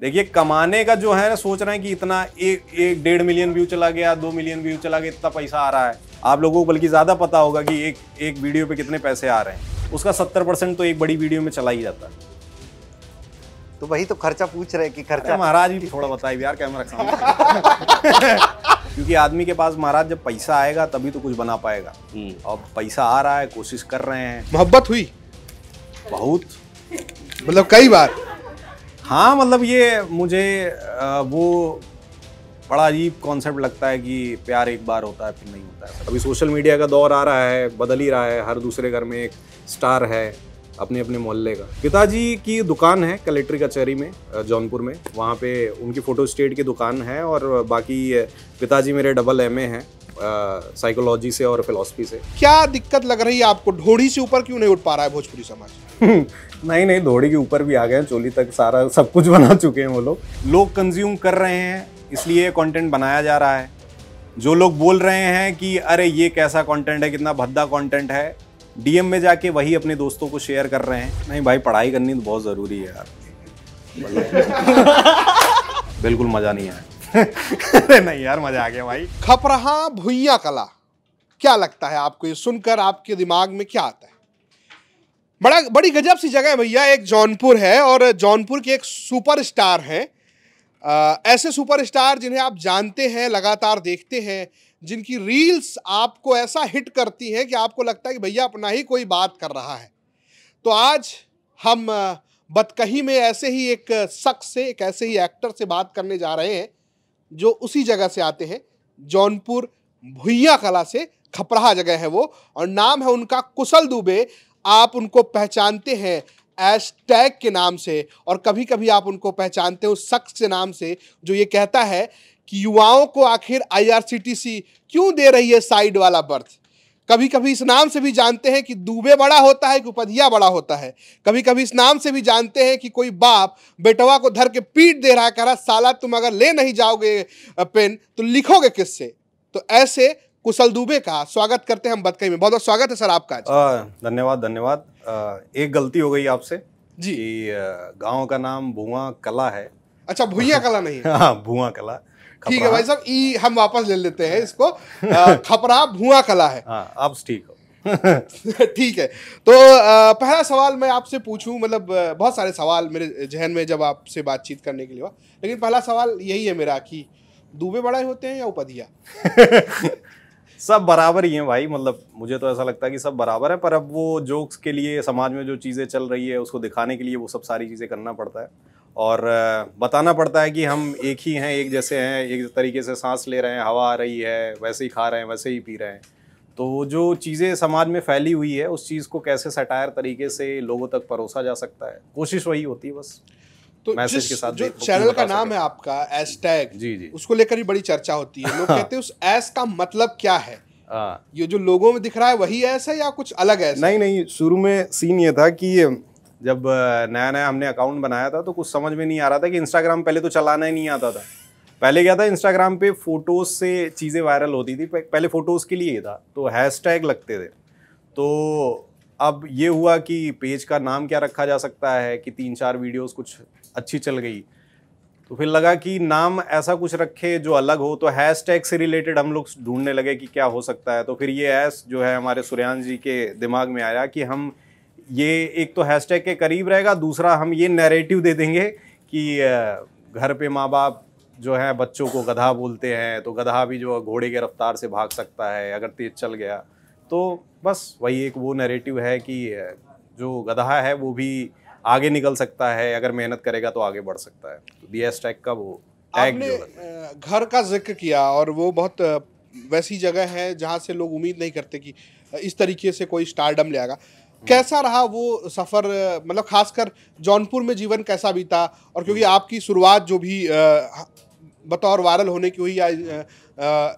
देखिए कमाने का जो है ना, सोच रहे हैं कि इतना एक 1.5 मिलियन व्यू चला गया, 2 मिलियन व्यू चला गया, इतना पैसा आ रहा है। आप लोगों को बल्कि ज्यादा पता होगा कि एक वीडियो पे कितने पैसे आ रहे हैं। उसका 70% तो एक बड़ी वीडियो में चला ही जाता है। तो वही तो खर्चा पूछ रहे कि खर्चा महाराज भी थोड़ा बताइए यार कैमरा के सामने। क्योंकि आदमी के पास महाराज जब पैसा आएगा तभी तो कुछ बना पाएगा। और पैसा आ रहा है, कोशिश कर रहे हैं। मोहब्बत हुई बहुत, मतलब कई बार? हाँ, मतलब ये मुझे वो बड़ा अजीब कॉन्सेप्ट लगता है कि प्यार एक बार होता है फिर नहीं होता है। अभी सोशल मीडिया का दौर आ रहा है, बदल ही रहा है। हर दूसरे घर में एक स्टार है अपने अपने मोहल्ले का। पिताजी की दुकान है कलेक्ट्री कचहरी में, जौनपुर में। वहाँ पे उनकी फोटो स्टेट की दुकान है। और बाकी पिताजी मेरे डबल MA हैं साइकोलॉजी से और फिलॉसफी से। क्या दिक्कत लग रही है आपको? ढोड़ी से ऊपर क्यों नहीं उठ पा रहा है भोजपुरी समाज? नहीं, धोड़ी के ऊपर भी आ गए हैं, चोली तक सारा सब कुछ बना चुके हैं वो लोग कंज्यूम कर रहे हैं, इसलिए कंटेंट बनाया जा रहा है। जो लोग बोल रहे हैं कि अरे ये कैसा कंटेंट है, कितना भद्दा कंटेंट है, DM में जाके वही अपने दोस्तों को शेयर कर रहे हैं। नहीं भाई, पढ़ाई करनी तो बहुत ज़रूरी है यार। बिल्कुल मज़ा नहीं आया। अरे नहीं यार, मज़ा आ गया भाई। खपरहा भुइयां कला, क्या लगता है आपको? ये सुनकर आपके दिमाग में क्या आता है? बड़ी गजब सी जगह है भैया। एक जौनपुर है और जौनपुर के एक सुपरस्टार हैं। ऐसे सुपरस्टार जिन्हें आप जानते हैं, लगातार देखते हैं, जिनकी रील्स आपको ऐसा हिट करती हैं कि आपको लगता है कि भैया अपना ही कोई बात कर रहा है। तो आज हम बतकही में ऐसे ही एक शख्स से, एक ऐसे ही एक्टर से बात करने जा रहे हैं जो उसी जगह से आते हैं, जौनपुर भुइयां कला से। खपरहा जगह है वो, और नाम है उनका कुशल दुबे। आप उनको पहचानते हैं हैशटैग के नाम से, और कभी कभी आप उनको पहचानते हैं उस शख्स के नाम से जो ये कहता है कि युवाओं को आखिर IRCTC क्यों दे रही है साइड वाला बर्थ। कभी कभी इस नाम से भी जानते हैं कि दुबे बड़ा होता है कि उपधिया बड़ा होता है। कभी कभी इस नाम से भी जानते हैं कि कोई बाप बेटवा को धर के पीट दे रहा है, कह रहा साला तुम अगर ले नहीं जाओगे पेन तो लिखोगे किससे। तो ऐसे कुशल दुबे का स्वागत करते हैं हम बतकही में। बहुत बहुत स्वागत है सर आपका। धन्यवाद। एक गलती हो गई आपसे जी। कि गांव का नाम भुआ कला है। अच्छा, भुइयां कला नहीं है? हाँ, भुआ कला। ठीक है भाई साहब, हम वापस ले लेते हैं इसको। खपरहा भुआ कला है। हाँ, अब ठीक हो। ठीक है। तो पहला सवाल मैं आपसे पूछूं, मतलब बहुत सारे सवाल मेरे जहन में जब आपसे बातचीत करने के लिए हुआ, लेकिन पहला सवाल यही है मेरा कि दुबे बड़े होते हैं या उपधिया? सब बराबर ही हैं भाई। मतलब मुझे तो ऐसा लगता है कि सब बराबर है, पर अब वो जोक्स के लिए समाज में जो चीज़ें चल रही है उसको दिखाने के लिए वो सब सारी चीज़ें करना पड़ता है और बताना पड़ता है कि हम एक ही हैं, एक जैसे हैं, एक तरीके से सांस ले रहे हैं, हवा आ रही है, वैसे ही खा रहे हैं, वैसे ही पी रहे हैं। तो जो चीज़ें समाज में फैली हुई है उस चीज़ को कैसे सटायर तरीके से लोगों तक परोसा जा सकता है, कोशिश वही होती है बस। तो मैसेज के साथ जो चैनल का नाम है आपका हैशटैग, जी, उसको लेकर ही बड़ी चर्चा होती है। लोग कहते हैं उस ऐस का मतलब क्या है? ये जो लोगों में दिख रहा है वही ऐस है या कुछ अलग है? नहीं, शुरू में सीन ये था कि जब नया नया हमने अकाउंट बनाया था तो कुछ समझ में नहीं आ रहा था कि इंस्टाग्राम पहले तो चलाना ही नहीं आता था। पहले क्या था, इंस्टाग्राम पे फोटोज से चीज़ें वायरल होती थी, पहले फोटोज़ के लिए था, तो हैशटैग लगते थे। तो अब ये हुआ कि पेज का नाम क्या रखा जा सकता है कि 3-4 वीडियोस कुछ अच्छी चल गई, तो फिर लगा कि नाम ऐसा कुछ रखे जो अलग हो। तो हैशटैग से रिलेटेड हम लोग ढूंढने लगे कि क्या हो सकता है। तो फिर ये ऐस जो है हमारे सूर्यांश जी के दिमाग में आया कि हम ये एक तो हैशटैग के करीब रहेगा, दूसरा हम ये नैरेटिव दे देंगे कि घर पे माँ बाप जो है बच्चों को गधा बोलते हैं, तो गधा भी जो घोड़े के रफ्तार से भाग सकता है अगर तेज चल गया। तो बस वही एक वो नैरेटिव है कि जो गधा है वो भी आगे निकल सकता है, अगर मेहनत करेगा तो आगे बढ़ सकता है। तो दी हैशटैग का वो टैग आपने घर का जिक्र किया और वो बहुत वैसी जगह है जहाँ से लोग उम्मीद नहीं करते कि इस तरीके से कोई स्टारडम ले आएगा। कैसा रहा वो सफ़र, मतलब खासकर जौनपुर में जीवन कैसा बीता? और क्योंकि आपकी शुरुआत जो भी बतौर वायरल होने की हुई या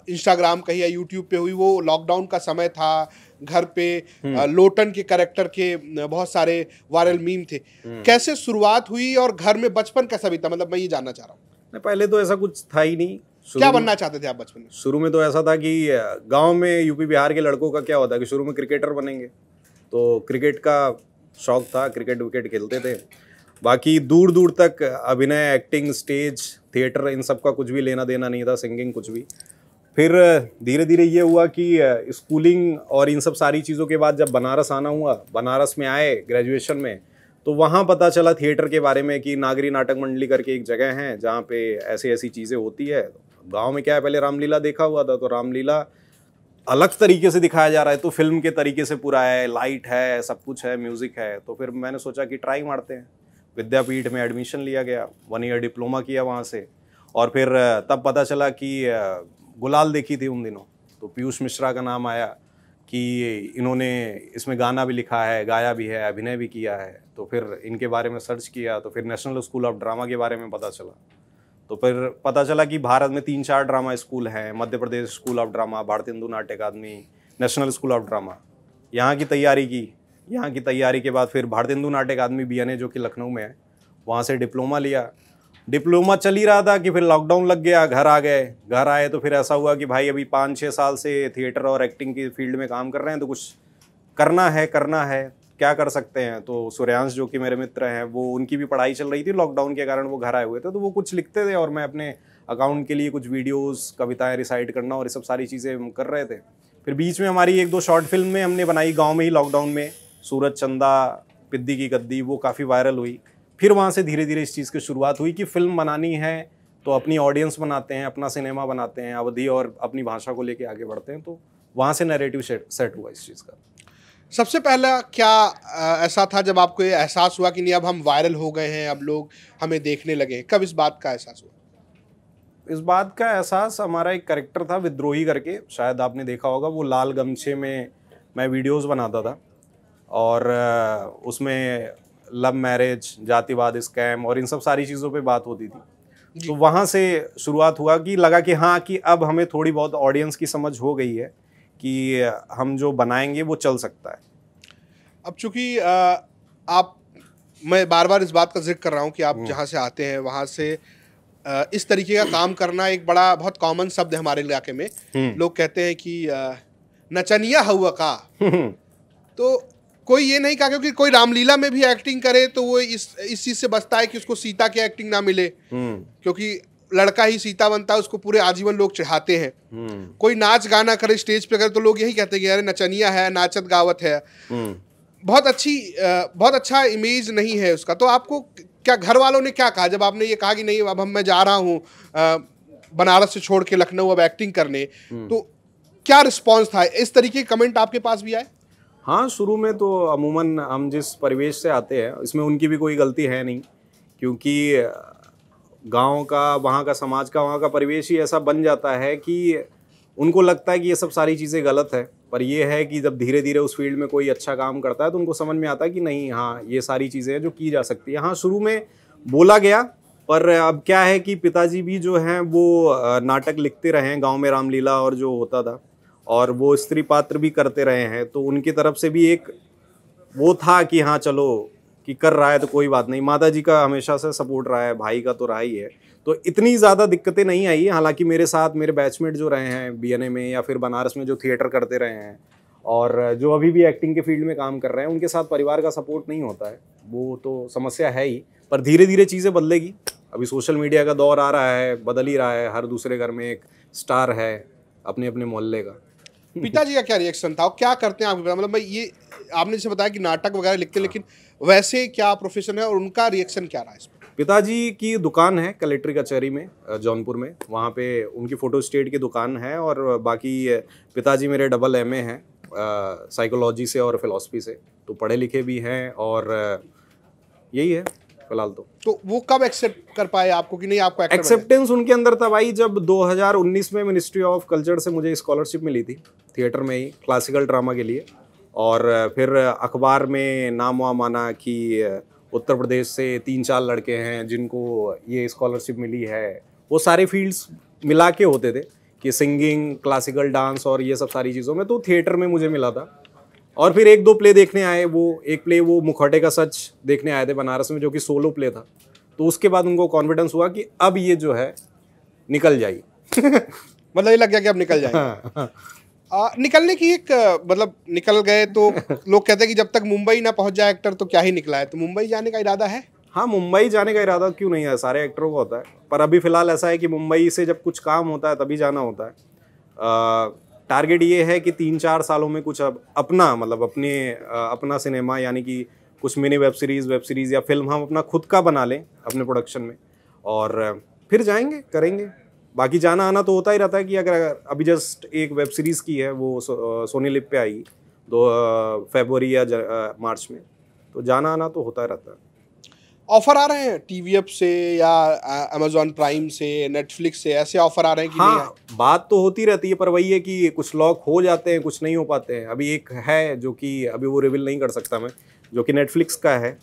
इंस्टाग्राम कहीं या यूट्यूब पे हुई, वो लॉकडाउन का समय था, घर पे लोटन के कैरेक्टर के बहुत सारे वायरल मीम थे। कैसे शुरुआत हुई और घर में बचपन कैसा बीता, मतलब मैं ये जानना चाह रहा हूँ। पहले तो ऐसा कुछ था ही नहीं। क्या बनना चाहते थे आप बचपन में? शुरू में तो ऐसा था कि गांव में यूपी बिहार के लड़कों का क्या होता है कि शुरू में क्रिकेटर बनेंगे, तो क्रिकेट का शौक था, क्रिकेट विकेट खेलते थे। बाकी दूर दूर तक अभिनय, एक्टिंग, स्टेज, थिएटर, इन सब का कुछ भी लेना देना नहीं था, सिंगिंग कुछ भी। फिर धीरे धीरे ये हुआ कि स्कूलिंग और इन सब सारी चीज़ों के बाद जब बनारस आना हुआ, बनारस में आए ग्रेजुएशन में, तो वहाँ पता चला थिएटर के बारे में कि नागरी नाटक मंडली करके एक जगह है जहाँ पे ऐसी ऐसी चीज़ें होती है। गांव में क्या है, पहले रामलीला देखा हुआ था, तो रामलीला अलग तरीके से दिखाया जा रहा है, तो फिल्म के तरीके से पूरा है, लाइट है, सब कुछ है, म्यूज़िक है। तो फिर मैंने सोचा कि ट्राई मारते हैं। विद्यापीठ में एडमिशन लिया गया, 1 ईयर डिप्लोमा किया वहाँ से। और फिर तब पता चला कि गुलाल देखी थी उन दिनों, तो पीयूष मिश्रा का नाम आया कि इन्होंने इसमें गाना भी लिखा है, गाया भी है, अभिनय भी किया है। तो फिर इनके बारे में सर्च किया, तो फिर नेशनल स्कूल ऑफ ड्रामा के बारे में पता चला। तो फिर पता चला कि भारत में 3-4 ड्रामा स्कूल हैं, Madhya Pradesh school of drama, भारतीय हिंदू नाट्य अकादमी, नेशनल स्कूल ऑफ ड्रामा। यहाँ की तैयारी की। यहाँ की तैयारी के बाद फिर भारतीय हिंदू नाट्य अकादमी BNA जो कि लखनऊ में है, वहाँ से डिप्लोमा लिया। डिप्लोमा चल ही रहा था कि फिर लॉकडाउन लग गया, घर आ गए। घर आए तो फिर ऐसा हुआ कि भाई अभी 5-6 साल से थिएटर और एक्टिंग की फील्ड में काम कर रहे हैं, तो कुछ करना है, क्या कर सकते हैं। तो सूर्यांश जो कि मेरे मित्र हैं, वो उनकी भी पढ़ाई चल रही थी, लॉकडाउन के कारण वो घर आए हुए थे, तो वो कुछ लिखते थे और मैं अपने अकाउंट के लिए कुछ वीडियोस, कविताएं रिसाइट करना और ये सब सारी चीज़ें कर रहे थे। फिर बीच में हमारी 1-2 शॉर्ट फिल्म में हमने बनाई गाँव में ही लॉकडाउन में, सूरज चंदा, पिद्दी की गद्दी, वो काफ़ी वायरल हुई। फिर वहाँ से धीरे धीरे इस चीज़ की शुरुआत हुई कि फिल्म बनानी है तो अपनी ऑडियंस बनाते हैं, अपना सिनेमा बनाते हैं, अवधि और अपनी भाषा को लेके आगे बढ़ते हैं। तो वहाँ से नैरेटिव सेट हुआ इस चीज़ का। सबसे पहला क्या ऐसा था जब आपको ये एहसास हुआ कि नहीं अब हम वायरल हो गए हैं, अब लोग हमें देखने लगे? कब इस बात का एहसास हुआ? इस बात का एहसास, हमारा एक कैरेक्टर था विद्रोही करके, शायद आपने देखा होगा, वो लाल गमछे में मैं वीडियोस बनाता था और उसमें लव मैरिज, जातिवाद, स्कैम और इन सब सारी चीज़ों पे बात होती थी। तो वहाँ से शुरुआत हुआ कि लगा कि हाँ, कि अब हमें थोड़ी बहुत ऑडियंस की समझ हो गई है कि हम जो बनाएंगे वो चल सकता है। अब चूंकि मैं बार बार इस बात का जिक्र कर रहा हूँ कि आप जहाँ से आते हैं वहाँ से इस तरीके का काम करना एक बहुत कॉमन शब्द है हमारे इलाके में। लोग कहते हैं कि नचनिया हुआ का। तो कोई ये नहीं कहा, क्योंकि कोई रामलीला में भी एक्टिंग करे तो वो इस चीज़ से बचता है कि उसको सीता की एक्टिंग ना मिले, क्योंकि लड़का ही सीता बनता है, उसको पूरे आजीवन लोग चाहते हैं। कोई नाच गाना करे, स्टेज पे करे, तो लोग यही कहते हैं कि अरे नचनिया है, नाचत गावत है। बहुत अच्छा इमेज नहीं है उसका। तो आपको क्या घर वालों ने क्या कहा जब आपने ये कहा कि नहीं अब मैं जा रहा हूँ बनारस से छोड़ के लखनऊ अब एक्टिंग करने? तो क्या रिस्पॉन्स था? इस तरीके के कमेंट आपके पास भी आए? हाँ, शुरू में तो अमूमन हम जिस परिवेश से आते हैं इसमें उनकी भी कोई गलती है नहीं, क्योंकि गांव का, वहाँ का समाज का, वहाँ का परिवेश ही ऐसा बन जाता है कि उनको लगता है कि ये सब सारी चीज़ें गलत है। पर ये है कि जब धीरे धीरे उस फील्ड में कोई अच्छा काम करता है तो उनको समझ में आता है कि नहीं, हाँ, ये सारी चीज़ें हैं जो की जा सकती है। हाँ, शुरू में बोला गया, पर अब क्या है कि पिताजी भी जो हैं वो नाटक लिखते रहे हैं गाँव में, रामलीला और जो होता था, और वो स्त्री पात्र भी करते रहे हैं, तो उनकी तरफ से भी एक वो था कि हाँ चलो, कि कर रहा है तो कोई बात नहीं। माता जी का हमेशा से सपोर्ट रहा है, भाई का तो रहा ही है, तो इतनी ज़्यादा दिक्कतें नहीं आई। हालांकि मेरे साथ मेरे बैचमेट जो रहे हैं BNA में या फिर बनारस में जो थिएटर करते रहे हैं और जो अभी भी एक्टिंग के फील्ड में काम कर रहे हैं, उनके साथ परिवार का सपोर्ट नहीं होता है, वो तो समस्या है ही। पर धीरे धीरे चीज़ें बदलेगी। अभी सोशल मीडिया का दौर आ रहा है, बदल ही रहा है, हर दूसरे घर में एक स्टार है अपने अपने मोहल्ले का। पिताजी का क्या रिएक्शन था? क्या करते हैं आपके? मतलब ये आपने जैसे बताया कि नाटक वगैरह लिखते हैं, लेकिन वैसे क्या प्रोफेशन है और उनका रिएक्शन क्या रहा है इसमें? पिताजी की दुकान है कलेक्ट्री कचहरी में, जौनपुर में, वहाँ पे उनकी फ़ोटो स्टेट की दुकान है। और बाकी पिताजी मेरे डबल MA हैं साइकोलॉजी से और फिलॉसफी से, तो पढ़े लिखे भी हैं। और यही है फिलहाल तो वो कब एक्सेप्ट कर पाए आपको कि नहीं आपको एक्टर एक्सेप्टेंस उनके अंदर था भाई, जब 2019 में मिनिस्ट्री ऑफ कल्चर से मुझे स्कॉलरशिप मिली थी थिएटर में ही, क्लासिकल ड्रामा के लिए। और फिर अखबार में नाम वाम आना कि उत्तर प्रदेश से 3-4 लड़के हैं जिनको ये स्कॉलरशिप मिली है। वो सारे फील्ड्स मिला के होते थे कि सिंगिंग, क्लासिकल डांस और ये सब सारी चीज़ों में, तो थिएटर में मुझे मिला था। और फिर 1-2 प्ले देखने आए, वो एक प्ले वो मुखौटे का सच देखने आए थे बनारस में, जो कि सोलो प्ले था। तो उसके बाद उनको कॉन्फिडेंस हुआ कि अब ये जो है निकल जाएगी। मतलब ये लग गया कि अब निकल जाएगी। निकलने की एक मतलब निकल गए तो लोग कहते हैं कि जब तक मुंबई ना पहुंच जाए एक्टर तो क्या ही निकला है, तो मुंबई जाने का इरादा है? हाँ, मुंबई जाने का इरादा क्यों नहीं है, सारे एक्टरों का होता है, पर अभी फ़िलहाल ऐसा है कि मुंबई से जब कुछ काम होता है तभी जाना होता है। टारगेट ये है कि 3-4 सालों में कुछ अब अपना मतलब अपना सिनेमा, यानी कि कुछ मिनी वेब सीरीज़ या फिल्म हम अपना खुद का बना लें अपने प्रोडक्शन में, और फिर जाएंगे, करेंगे। बाकी जाना आना तो होता ही रहता है कि अगर अभी जस्ट एक वेब सीरीज़ की है, वो सोनी लिव पे आई 2 फरवरी या मार्च में, तो जाना आना तो होता रहता है। ऑफर आ रहे हैं टीवीएफ से या अमेजॉन प्राइम से, नेटफ्लिक्स से, ऐसे ऑफर आ रहे हैं कि नहीं हाँ, बात तो होती रहती है, पर वही है कि कुछ लॉक हो जाते हैं, कुछ नहीं हो पाते हैं। अभी एक है जो कि अभी वो रिवील नहीं कर सकता मैं, जो कि नेटफ्लिक्स का है,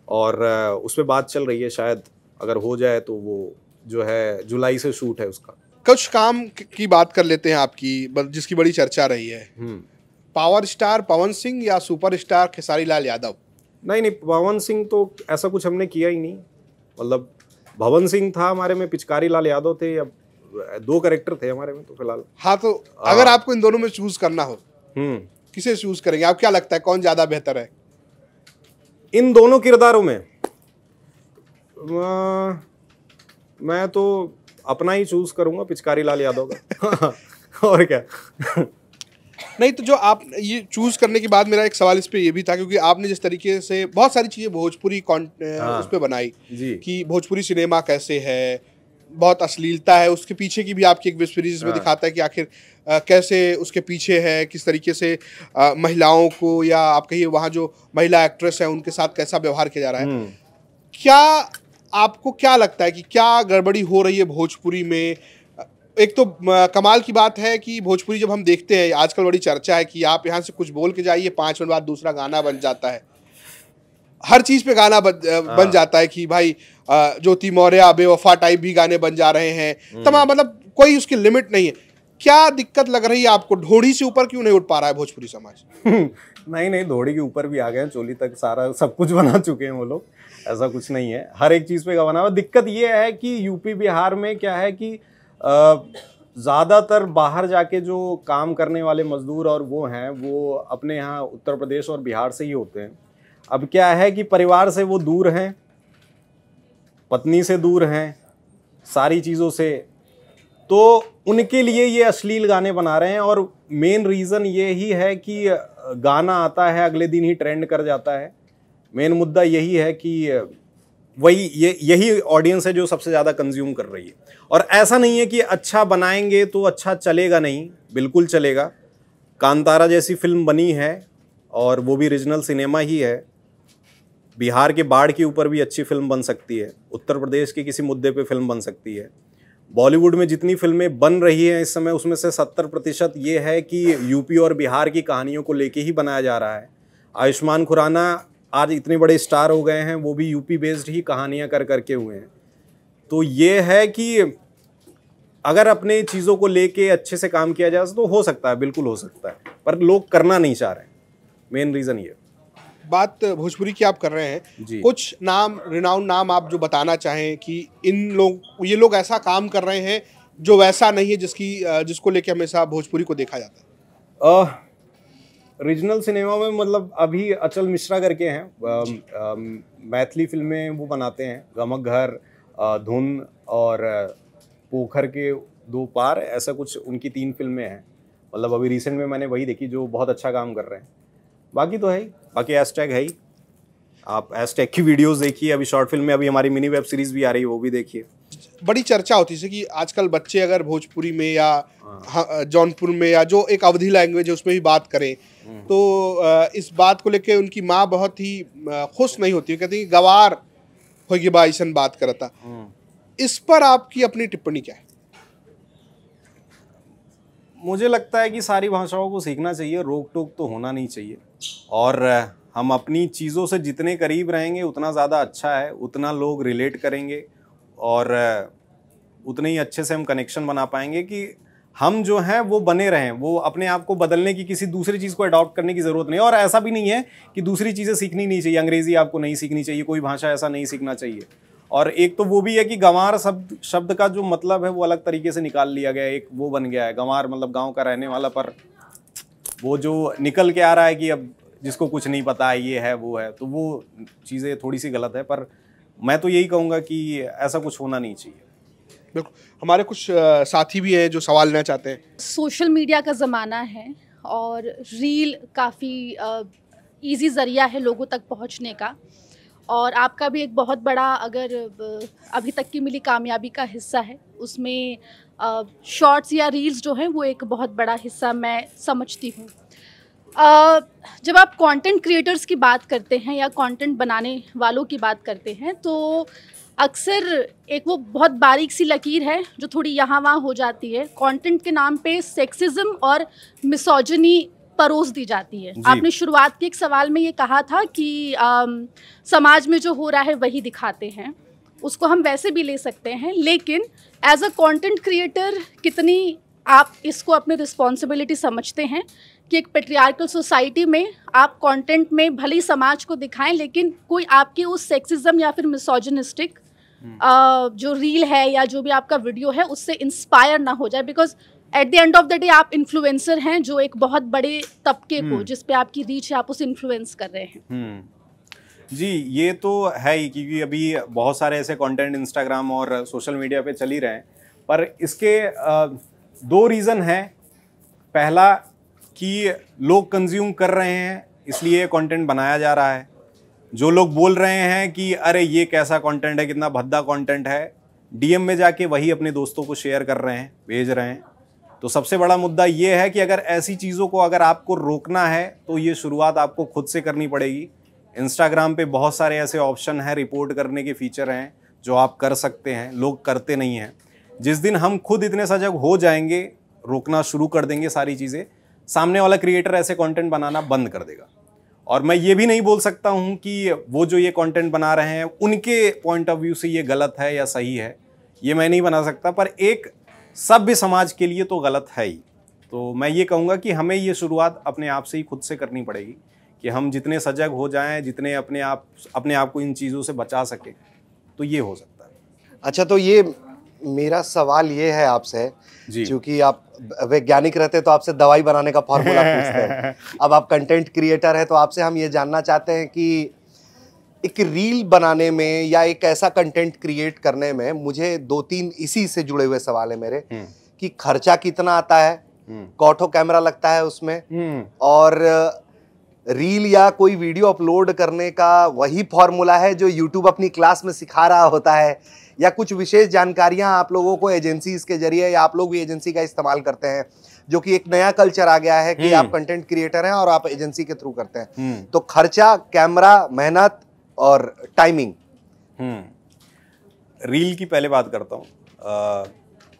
और उस पर बात चल रही है, शायद अगर हो जाए तो वो जो है जुलाई से शूट है उसका। कुछ काम की बात कर लेते हैं आपकी, जिसकी बड़ी चर्चा रही है। पावर स्टार पवन सिंह या सुपर स्टार खेसारी लाल यादव? नहीं, पवन सिंह तो ऐसा कुछ हमने किया ही नहीं। मतलब भवन सिंह था हमारे में, पिचकारी लाल यादव थे, अब 2 कैरेक्टर थे हमारे में तो फिलहाल। हाँ, तो अगर आपको इन दोनों में चूज करना हो, किसे चूज करेंगे आप? क्या लगता है कौन ज्यादा बेहतर है इन दोनों किरदारों में? मैं तो अपना ही चूज करूंगा, पिचकारी लाल यादव का। और क्या। नहीं, तो जो आप ये चूज करने के बाद मेरा एक सवाल इस पे ये भी था, क्योंकि आपने जिस तरीके से बहुत सारी चीजें भोजपुरी उस पे बनाई जी। कि भोजपुरी सिनेमा कैसे है, बहुत अश्लीलता है, उसके पीछे की भी आपकी एक वेब सीरीज में दिखाता है कि आखिर कैसे उसके पीछे है, किस तरीके से महिलाओं को, या आप कहिए वहाँ जो महिला एक्ट्रेस है उनके साथ कैसा व्यवहार किया जा रहा है। क्या आपको क्या लगता है कि क्या गड़बड़ी हो रही है भोजपुरी में? एक तो कमाल की बात है कि भोजपुरी जब हम देखते हैं, आजकल बड़ी चर्चा है कि आप यहाँ से कुछ बोल के जाइए, 5 मिनट बाद दूसरा गाना बन जाता है, हर चीज पे गाना बन जाता है कि भाई ज्योति मौर्य, बेवफा टाइप भी गाने बन जा रहे हैं, तमाम, मतलब कोई उसकी लिमिट नहीं है। क्या दिक्कत लग रही है आपको? ढोड़ी से ऊपर क्यों नहीं उठ पा रहा है भोजपुरी समाज? नहीं, ढोड़ी के ऊपर भी आ गए हैं, चोली तक सारा सब कुछ बना चुके हैं वो लोग, ऐसा कुछ नहीं है, हर एक चीज पे का बना हुआ। दिक्कत ये है कि यूपी बिहार में क्या है कि ज़्यादातर बाहर जाके जो काम करने वाले मजदूर और वो हैं, वो अपने यहाँ उत्तर प्रदेश और बिहार से ही होते हैं। अब क्या है कि परिवार से वो दूर हैं, पत्नी से दूर हैं, सारी चीज़ों से, तो उनके लिए ये अश्लील गाने बना रहे हैं। और मेन रीज़न ये ही है कि गाना आता है, अगले दिन ही ट्रेंड कर जाता है। मेन मुद्दा यही है कि यही ऑडियंस है जो सबसे ज़्यादा कंज्यूम कर रही है। और ऐसा नहीं है कि अच्छा बनाएंगे तो अच्छा चलेगा, नहीं, बिल्कुल चलेगा। कांतारा जैसी फिल्म बनी है, और वो भी रीजनल सिनेमा ही है। बिहार के बाढ़ के ऊपर भी अच्छी फिल्म बन सकती है, उत्तर प्रदेश के किसी मुद्दे पे फिल्म बन सकती है। बॉलीवुड में जितनी फिल्में बन रही हैं इस समय, उसमें से 70% ये है कि यूपी और बिहार की कहानियों को लेके ही बनाया जा रहा है। आयुष्मान खुराना आज इतने बड़े स्टार हो गए हैं, वो भी यूपी बेस्ड ही कहानियां कर करके हुए हैं। तो ये है कि अगर अपने चीज़ों को लेके अच्छे से काम किया जाए तो हो सकता है, बिल्कुल हो सकता है, पर लोग करना नहीं चाह रहे हैं। मेन रीज़न ये। बात भोजपुरी की आप कर रहे हैं जी। कुछ नाम, रिनाउंड नाम आप जो बताना चाहें कि ये लोग ऐसा काम कर रहे हैं जो वैसा नहीं है जिसको लेके हमेशा भोजपुरी को देखा जाता है। रीजनल सिनेमा में मतलब अभी अचल मिश्रा करके हैं, मैथिली फिल्में वो बनाते हैं, गमक घर, धुन और पोखर के 2 पार, ऐसा कुछ उनकी 3 फिल्में हैं। मतलब अभी रिसेंट में मैंने वही देखी, जो बहुत अच्छा काम कर रहे हैं। बाकी तो है ही, बाकी हैशटैग है ही, आप हैशटैग की वीडियोस देखिए। अभी शॉर्ट फिल्म में अभी हमारी मिनी वेब सीरीज भी आ रही है, वो भी देखिए। बड़ी चर्चा होती है कि आजकल बच्चे अगर भोजपुरी में या जौनपुर में या जो एक अवधी लैंग्वेज है उसमें भी बात करें, तो इस बात को लेके उनकी माँ बहुत ही खुश नहीं होती है, कहती है गवार हो गई बा ऐसन बात करता। इस पर आपकी अपनी टिप्पणी क्या है? मुझे लगता है कि सारी भाषाओं को सीखना चाहिए, रोक टोक तो होना नहीं चाहिए। और हम अपनी चीज़ों से जितने करीब रहेंगे उतना ज़्यादा अच्छा है, उतना लोग रिलेट करेंगे और उतने ही अच्छे से हम कनेक्शन बना पाएंगे कि हम जो हैं वो बने रहें। वो अपने आप को बदलने की, किसी दूसरी चीज़ को अडॉप्ट करने की ज़रूरत नहीं है। और ऐसा भी नहीं है कि दूसरी चीज़ें सीखनी नहीं चाहिए, अंग्रेज़ी आपको नहीं सीखनी चाहिए, कोई भाषा ऐसा नहीं सीखना चाहिए। और एक तो वो भी है कि गंवार शब्द का जो मतलब है वो अलग तरीके से निकाल लिया गया है, एक वो बन गया है गंवार मतलब गांव का रहने वाला, पर वो जो निकल के आ रहा है कि अब जिसको कुछ नहीं पता है, ये है वो है, तो वो चीज़ें थोड़ी सी गलत है। पर मैं तो यही कहूँगा कि ऐसा कुछ होना नहीं चाहिए। बिल्कुल, हमारे कुछ साथी भी हैं जो सवाल लेना चाहते हैं। सोशल मीडिया का ज़माना है और रील काफ़ी इजी ज़रिया है लोगों तक पहुंचने का, और आपका भी एक बहुत बड़ा अगर अभी तक की मिली कामयाबी का हिस्सा है, उसमें शॉर्ट्स या रील्स जो हैं वो एक बहुत बड़ा हिस्सा मैं समझती हूँ। जब आप कंटेंट क्रिएटर्स की बात करते हैं या कंटेंट बनाने वालों की बात करते हैं तो अक्सर एक वो बहुत बारीक सी लकीर है जो थोड़ी यहाँ वहाँ हो जाती है। कंटेंट के नाम पे सेक्सिज्म और मिसोजिनी परोस दी जाती है। आपने शुरुआत के एक सवाल में ये कहा था कि समाज में जो हो रहा है वही दिखाते हैं, उसको हम वैसे भी ले सकते हैं, लेकिन एज अ कंटेंट क्रिएटर कितनी आप इसको अपनी रिस्पॉन्सिबिलिटी समझते हैं कि एक पेट्रियार्कल सोसाइटी में आप कंटेंट में भले ही समाज को दिखाएं, लेकिन कोई आपकी उस सेक्सिज्म या फिर मिसोजिनिस्टिक जो रील है या जो भी आपका वीडियो है उससे इंस्पायर ना हो जाए, because at the end of the day आप इन्फ्लुएंसर हैं जो एक बहुत बड़े तबके को जिस पे आपकी रीच है आप उसे इन्फ्लुएंस कर रहे हैं। जी, ये तो है ही, क्योंकि अभी बहुत सारे ऐसे कंटेंट इंस्टाग्राम और सोशल मीडिया पे चल ही रहे हैं, पर इसके दो रीज़न हैं। पहला कि लोग कंज्यूम कर रहे हैं इसलिए कंटेंट बनाया जा रहा है। जो लोग बोल रहे हैं कि अरे ये कैसा कंटेंट है, कितना भद्दा कंटेंट है, डीएम में जाके वही अपने दोस्तों को शेयर कर रहे हैं, भेज रहे हैं। तो सबसे बड़ा मुद्दा ये है कि अगर ऐसी चीज़ों को अगर आपको रोकना है तो ये शुरुआत आपको खुद से करनी पड़ेगी। इंस्टाग्राम पे बहुत सारे ऐसे ऑप्शन हैं, रिपोर्ट करने के फीचर हैं जो आप कर सकते हैं, लोग करते नहीं हैं। जिस दिन हम खुद इतने सजग हो जाएंगे, रोकना शुरू कर देंगे सारी चीज़ें, सामने वाला क्रिएटर ऐसे कंटेंट बनाना बंद कर देगा। और मैं ये भी नहीं बोल सकता हूँ कि वो जो ये कंटेंट बना रहे हैं उनके पॉइंट ऑफ व्यू से ये गलत है या सही है, ये मैं नहीं बना सकता, पर एक सभ्य समाज के लिए तो गलत है ही। तो मैं ये कहूँगा कि हमें ये शुरुआत अपने आप से ही खुद से करनी पड़ेगी कि हम जितने सजग हो जाएं, जितने अपने आप को इन चीज़ों से बचा सके, तो ये हो सकता है। अच्छा, तो ये मेरा सवाल ये है आपसे, क्योंकि आप वैज्ञानिक रहते तो आपसे दवाई बनाने का फॉर्मूला पूछते हैं, अब आप कंटेंट क्रिएटर है तो आपसे हम ये जानना चाहते हैं कि एक रील बनाने में या एक ऐसा कंटेंट क्रिएट करने में, मुझे 2-3 इसी से जुड़े हुए सवाल है मेरे, कि खर्चा कितना आता है, कौठो कैमरा लगता है उसमें, और रील या कोई वीडियो अपलोड करने का वही फॉर्मूला है जो यूट्यूब अपनी क्लास में सिखा रहा होता है, या कुछ विशेष जानकारियां आप लोगों को एजेंसीज के जरिए, या आप लोग भी एजेंसी का इस्तेमाल करते हैं, जो कि एक नया कल्चर आ गया है कि आप कंटेंट क्रिएटर हैं और आप एजेंसी के थ्रू करते हैं। तो खर्चा, कैमरा, मेहनत और टाइमिंग। रील की पहले बात करता हूँ।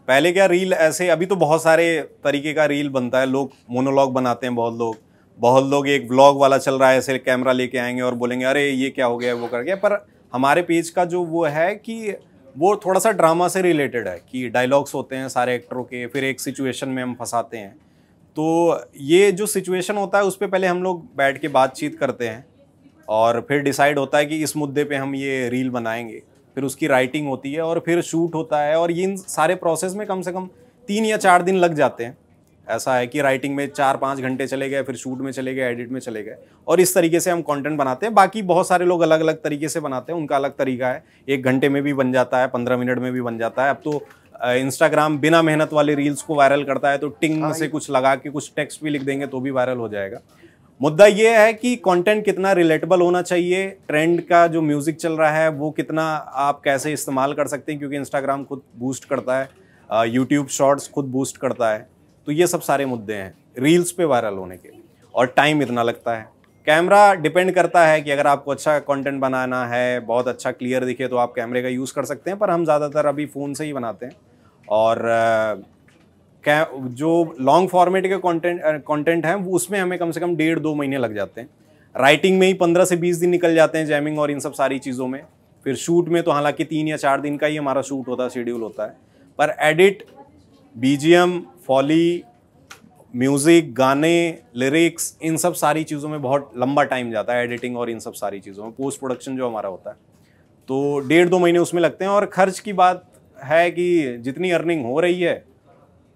पहले क्या, रील ऐसे, अभी तो बहुत सारे तरीके का रील बनता है, लोग मोनोलॉग बनाते हैं, बहुत लोग एक व्लॉग वाला चल रहा है, ऐसे कैमरा लेके आएंगे और बोलेंगे अरे ये क्या हो गया, वो कर गया। पर हमारे पेज का जो वो है कि वो थोड़ा सा ड्रामा से रिलेटेड है, कि डायलॉग्स होते हैं सारे एक्टरों के, फिर एक सिचुएशन में हम फंसाते हैं। तो ये जो सिचुएशन होता है उस पर पहले हम लोग बैठ के बातचीत करते हैं और फिर डिसाइड होता है कि इस मुद्दे पे हम ये रील बनाएंगे, फिर उसकी राइटिंग होती है और फिर शूट होता है, और इन सारे प्रोसेस में कम से कम 3 या 4 दिन लग जाते हैं। ऐसा है कि राइटिंग में 4-5 घंटे चले गए, फिर शूट में चले गए, एडिट में चले गए, और इस तरीके से हम कंटेंट बनाते हैं। बाकी बहुत सारे लोग अलग अलग तरीके से बनाते हैं, उनका अलग तरीका है। 1 घंटे में भी बन जाता है, 15 मिनट में भी बन जाता है। अब तो इंस्टाग्राम बिना मेहनत वाले रील्स को वायरल करता है, तो टिंग से कुछ लगा के कुछ टेक्स्ट भी लिख देंगे तो भी वायरल हो जाएगा। मुद्दा ये है कि कंटेंट कितना रिलेटेबल होना चाहिए, ट्रेंड का जो म्यूजिक चल रहा है वो कितना आप कैसे इस्तेमाल कर सकते हैं, क्योंकि इंस्टाग्राम खुद बूस्ट करता है, यूट्यूब शॉर्ट्स खुद बूस्ट करता है। तो ये सब सारे मुद्दे हैं रील्स पे वायरल होने के। और टाइम इतना लगता है। कैमरा डिपेंड करता है कि अगर आपको अच्छा कंटेंट बनाना है, बहुत अच्छा क्लियर दिखे, तो आप कैमरे का यूज़ कर सकते हैं, पर हम ज़्यादातर अभी फ़ोन से ही बनाते हैं। और जो लॉन्ग फॉर्मेट के कंटेंट हैं वो उसमें हमें कम से कम 1.5-2 महीने लग जाते हैं। राइटिंग में ही 15 से 20 दिन निकल जाते हैं, जैमिंग और इन सब सारी चीज़ों में। फिर शूट में तो हालांकि 3 या 4 दिन का ही हमारा शूट होता है, शेड्यूल होता है। पर एडिट, बीजीएम, फॉली, म्यूज़िक, गाने, लिरिक्स, इन सब सारी चीज़ों में बहुत लंबा टाइम जाता है, एडिटिंग और इन सब सारी चीज़ों में। पोस्ट प्रोडक्शन जो हमारा होता है तो 1.5-2 महीने उसमें लगते हैं। और खर्च की बात है कि जितनी अर्निंग हो रही है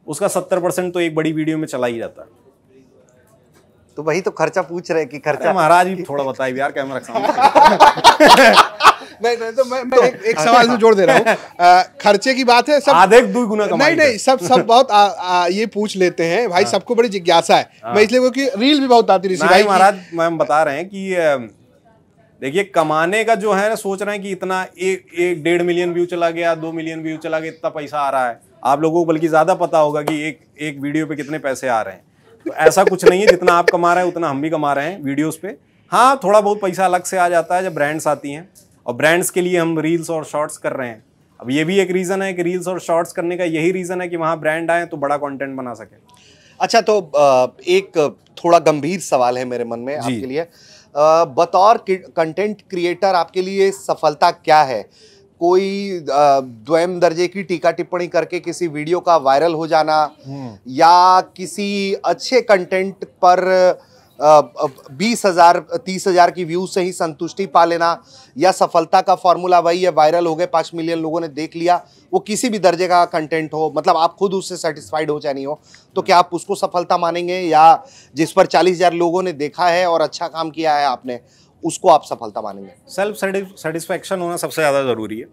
उसका 70% तो एक बड़ी वीडियो में चला ही जाता है। तो वही तो खर्चा पूछ रहे कि खर्चा महाराज ही थोड़ा बताइए यार, कैमरा के सामने। नहीं तो मैं एक सवाल से जोड़ दे रहा हूँ। खर्चे की बात है, सब आधे दो गुना कमाई। नहीं सब बहुत ये पूछ लेते हैं भाई, सबको बड़ी जिज्ञासा है। मैं इसलिए क्योंकि रील भी बहुत आती ऋषि भाई महाराज, हम बता रहे हैं कि देखिए कमाने का जो है ना, सोच रहे हैं कि इतना एक 1.5 मिलियन व्यू चला गया, 2 मिलियन व्यू चला गया, इतना पैसा आ रहा है। आप लोगों को बल्कि ज्यादा पता होगा कि एक वीडियो पे कितने पैसे आ रहे हैं। तो ऐसा कुछ नहीं है, जितना आप कमा रहे हैं उतना हम भी कमा रहे हैं वीडियोस पे। हाँ, थोड़ा बहुत पैसा अलग से आ जाता है जब ब्रांड्स आती हैं, और ब्रांड्स के लिए हम रील्स और शॉर्ट्स कर रहे हैं। अब ये भी एक रीजन है कि रील्स और शॉर्ट्स करने का यही रीजन है कि वहाँ ब्रांड आए तो बड़ा कंटेंट बना सके। अच्छा, तो एक थोड़ा गंभीर सवाल है मेरे मन में आपके लिए। बतौर कंटेंट क्रिएटर आपके लिए सफलता क्या है? कोई द्वयम दर्जे की टीका टिप्पणी करके किसी वीडियो का वायरल हो जाना, या किसी अच्छे कंटेंट पर 20,000 30,000 की व्यूज से ही संतुष्टि पा लेना, या सफलता का फॉर्मूला वही है, वायरल हो गए, 5 मिलियन लोगों ने देख लिया, वो किसी भी दर्जे का कंटेंट हो, मतलब आप खुद उससे सेटिस्फाइड हो चाहे नहीं हो, तो क्या आप उसको सफलता मानेंगे? या जिस पर 40,000 लोगों ने देखा है और अच्छा काम किया है आपने, उसको आप सफलता मानेंगे? सेल्फ सेटिस्फैक्शन होना सबसे ज़्यादा ज़रूरी है।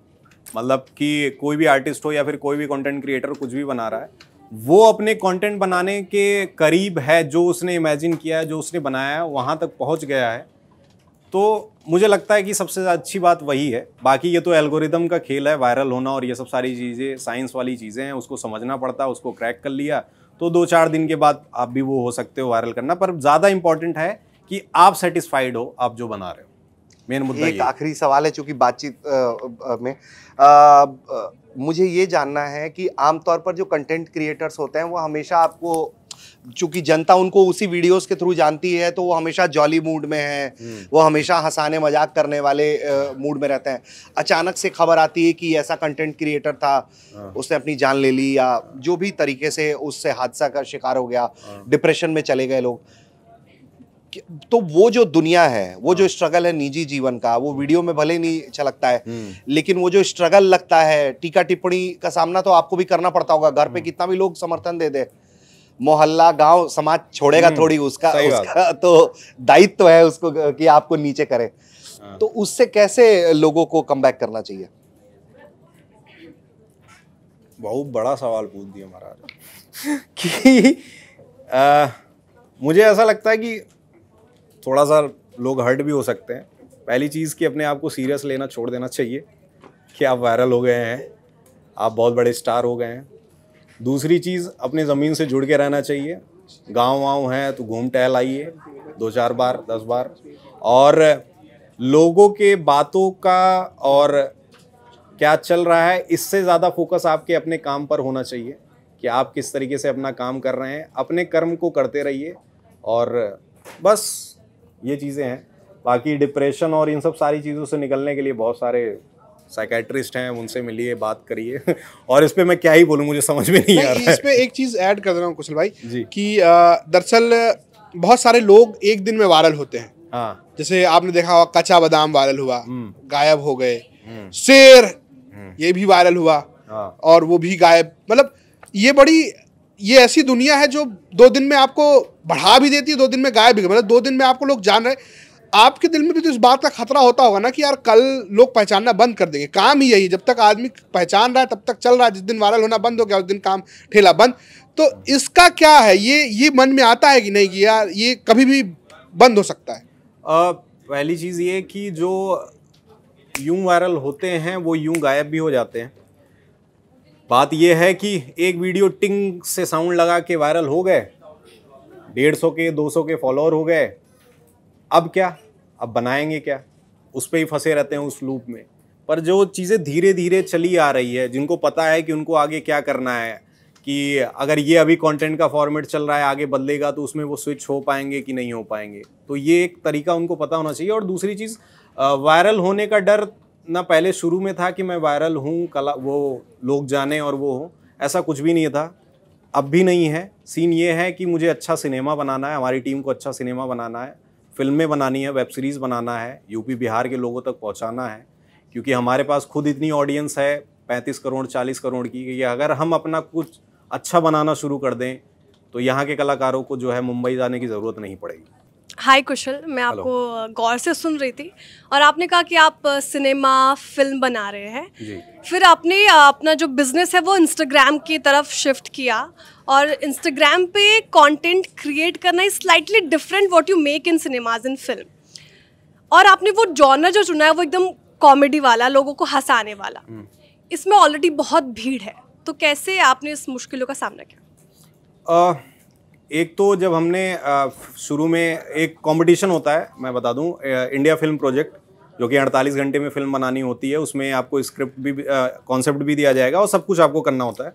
मतलब कि कोई भी आर्टिस्ट हो या फिर कोई भी कंटेंट क्रिएटर कुछ भी बना रहा है, वो अपने कंटेंट बनाने के करीब है, जो उसने इमेजिन किया है, जो उसने बनाया है, वहाँ तक पहुँच गया है, तो मुझे लगता है कि सबसे अच्छी बात वही है। बाकी ये तो एल्गोरिदम का खेल है, वायरल होना और ये सब सारी चीज़ें साइंस वाली चीज़ें हैं, उसको समझना पड़ता है। उसको क्रैक कर लिया तो 2-4 दिन के बाद आप भी वो हो सकते हो वायरल करना। पर ज़्यादा इंपॉर्टेंट है कि आप सेटिस्फाइड हो आप जो बना रहे हो। मेन मुद्दा एक आखिरी सवाल है, चूंकि बातचीत में मुझे ये जानना है कि आमतौर पर जो कंटेंट क्रिएटर्स होते हैं वो हमेशा आपको, चूंकि जनता उनको उसी वीडियोस के थ्रू जानती है, तो वो हमेशा जॉली मूड में है, वो हमेशा हंसाने मजाक करने वाले मूड में रहते हैं। अचानक से खबर आती है कि ऐसा कंटेंट क्रिएटर था, उसने अपनी जान ले ली, या जो भी तरीके से उससे हादसा का शिकार हो गया, डिप्रेशन में चले गए लोग, तो वो जो दुनिया है, वो जो स्ट्रगल है निजी जीवन का, वो वीडियो में भले नहीं छलकता है, लेकिन वो जो स्ट्रगल लगता है, टीका टिप्पणी का सामना तो आपको भी करना पड़ता होगा। घर पे कितना भी लोग समर्थन दे दे, मोहल्ला गांव समाज छोड़ेगा थोड़ी, उसका तो दायित्व है उसको कि आपको नीचे करे। तो उससे कैसे लोगों को कमबैक करना चाहिए? बहुत बड़ा सवाल पूछ दिया महाराज। कि मुझे ऐसा लगता है कि थोड़ा सा लोग हर्ट भी हो सकते हैं। पहली चीज़ कि अपने आप को सीरियस लेना छोड़ देना चाहिए कि आप वायरल हो गए हैं, आप बहुत बड़े स्टार हो गए हैं। दूसरी चीज़, अपनी ज़मीन से जुड़ के रहना चाहिए। गांव वाँव है तो घूम टहल आइए 2-4 बार 10 बार, और लोगों के बातों का और क्या चल रहा है इससे ज़्यादा फोकस आपके अपने काम पर होना चाहिए कि आप किस तरीके से अपना काम कर रहे हैं। अपने कर्म को करते रहिए, और बस ये चीज़ें हैं। बाकी डिप्रेशन और इन सब सारी चीज़ों से निकलने के लिए बहुत सारे साइकेट्रिस्ट हैं, उनसे मिलिए, बात करिए। और इस पे मैं क्या ही बोलूँ, मुझे समझ में नहीं आ रहा है। इस पे एक चीज़ ऐड कर रहा हूँ कुशल भाई कि दरअसल बहुत सारे लोग एक दिन में वायरल होते हैं। हाँ, जैसे आपने देखा होगा कच्चा बादाम वायरल हुआ, गायब हो गए, शेर ये भी वायरल हुआ, और वो भी गायब। मतलब ये ऐसी दुनिया है जो 2 दिन में आपको बढ़ा भी देती है, 2 दिन में गायब भी। मतलब 2 दिन में आपको लोग जान रहे। आपके दिल में भी तो इस बात का खतरा होता होगा ना कि यार कल लोग पहचानना बंद कर देंगे। काम ही यही, जब तक आदमी पहचान रहा है तब तक चल रहा है, जिस दिन वायरल होना बंद हो गया उस दिन काम ठेला बंद। तो इसका क्या है, ये मन में आता है कि नहीं कि यार ये कभी भी बंद हो सकता है? पहली चीज़ ये कि जो यूं वायरल होते हैं वो यूं गायब भी हो जाते हैं। बात ये है कि एक वीडियो टिंग से साउंड लगा के वायरल हो गए, 150 के 200 के फॉलोअर हो गए, अब क्या, अब बनाएंगे क्या, उस पर ही फंसे रहते हैं उस लूप में। पर जो चीज़ें धीरे धीरे चली आ रही है, जिनको पता है कि उनको आगे क्या करना है, कि अगर ये अभी कंटेंट का फॉर्मेट चल रहा है आगे बदलेगा तो उसमें वो स्विच हो पाएंगे कि नहीं हो पाएंगे, तो ये एक तरीका उनको पता होना चाहिए। और दूसरी चीज़, वायरल होने का डर ना पहले शुरू में था कि मैं वायरल हूँ, कल वो लोग जाने और वो हो, ऐसा कुछ भी नहीं था, अब भी नहीं है। सीन ये है कि मुझे अच्छा सिनेमा बनाना है, हमारी टीम को अच्छा सिनेमा बनाना है, फिल्में बनानी है, वेब सीरीज़ बनाना है, यूपी बिहार के लोगों तक पहुंचाना है, क्योंकि हमारे पास खुद इतनी ऑडियंस है 35 करोड़ 40 करोड़ की, कि अगर हम अपना कुछ अच्छा बनाना शुरू कर दें तो यहाँ के कलाकारों को जो है मुंबई जाने की ज़रूरत नहीं पड़ेगी। हाय कुशल, मैं आपको गौर से सुन रही थी और आपने कहा कि आप सिनेमा फिल्म बना रहे हैं जी। फिर आपने अपना जो बिजनेस है वो इंस्टाग्राम की तरफ शिफ्ट किया और इंस्टाग्राम पे कंटेंट क्रिएट करना is slightly different what you make in cinemas in film, और आपने वो जॉनर जो चुना है वो एकदम कॉमेडी वाला, लोगों को हंसाने वाला। इसमें ऑलरेडी बहुत भीड़ है, तो कैसे आपने इस मुश्किलों का सामना किया? एक तो जब हमने शुरू में एक कंपटीशन होता है, मैं बता दूं, इंडिया फिल्म प्रोजेक्ट, जो कि 48 घंटे में फिल्म बनानी होती है। उसमें आपको स्क्रिप्ट भी, कॉन्सेप्ट भी दिया जाएगा और सब कुछ आपको करना होता है।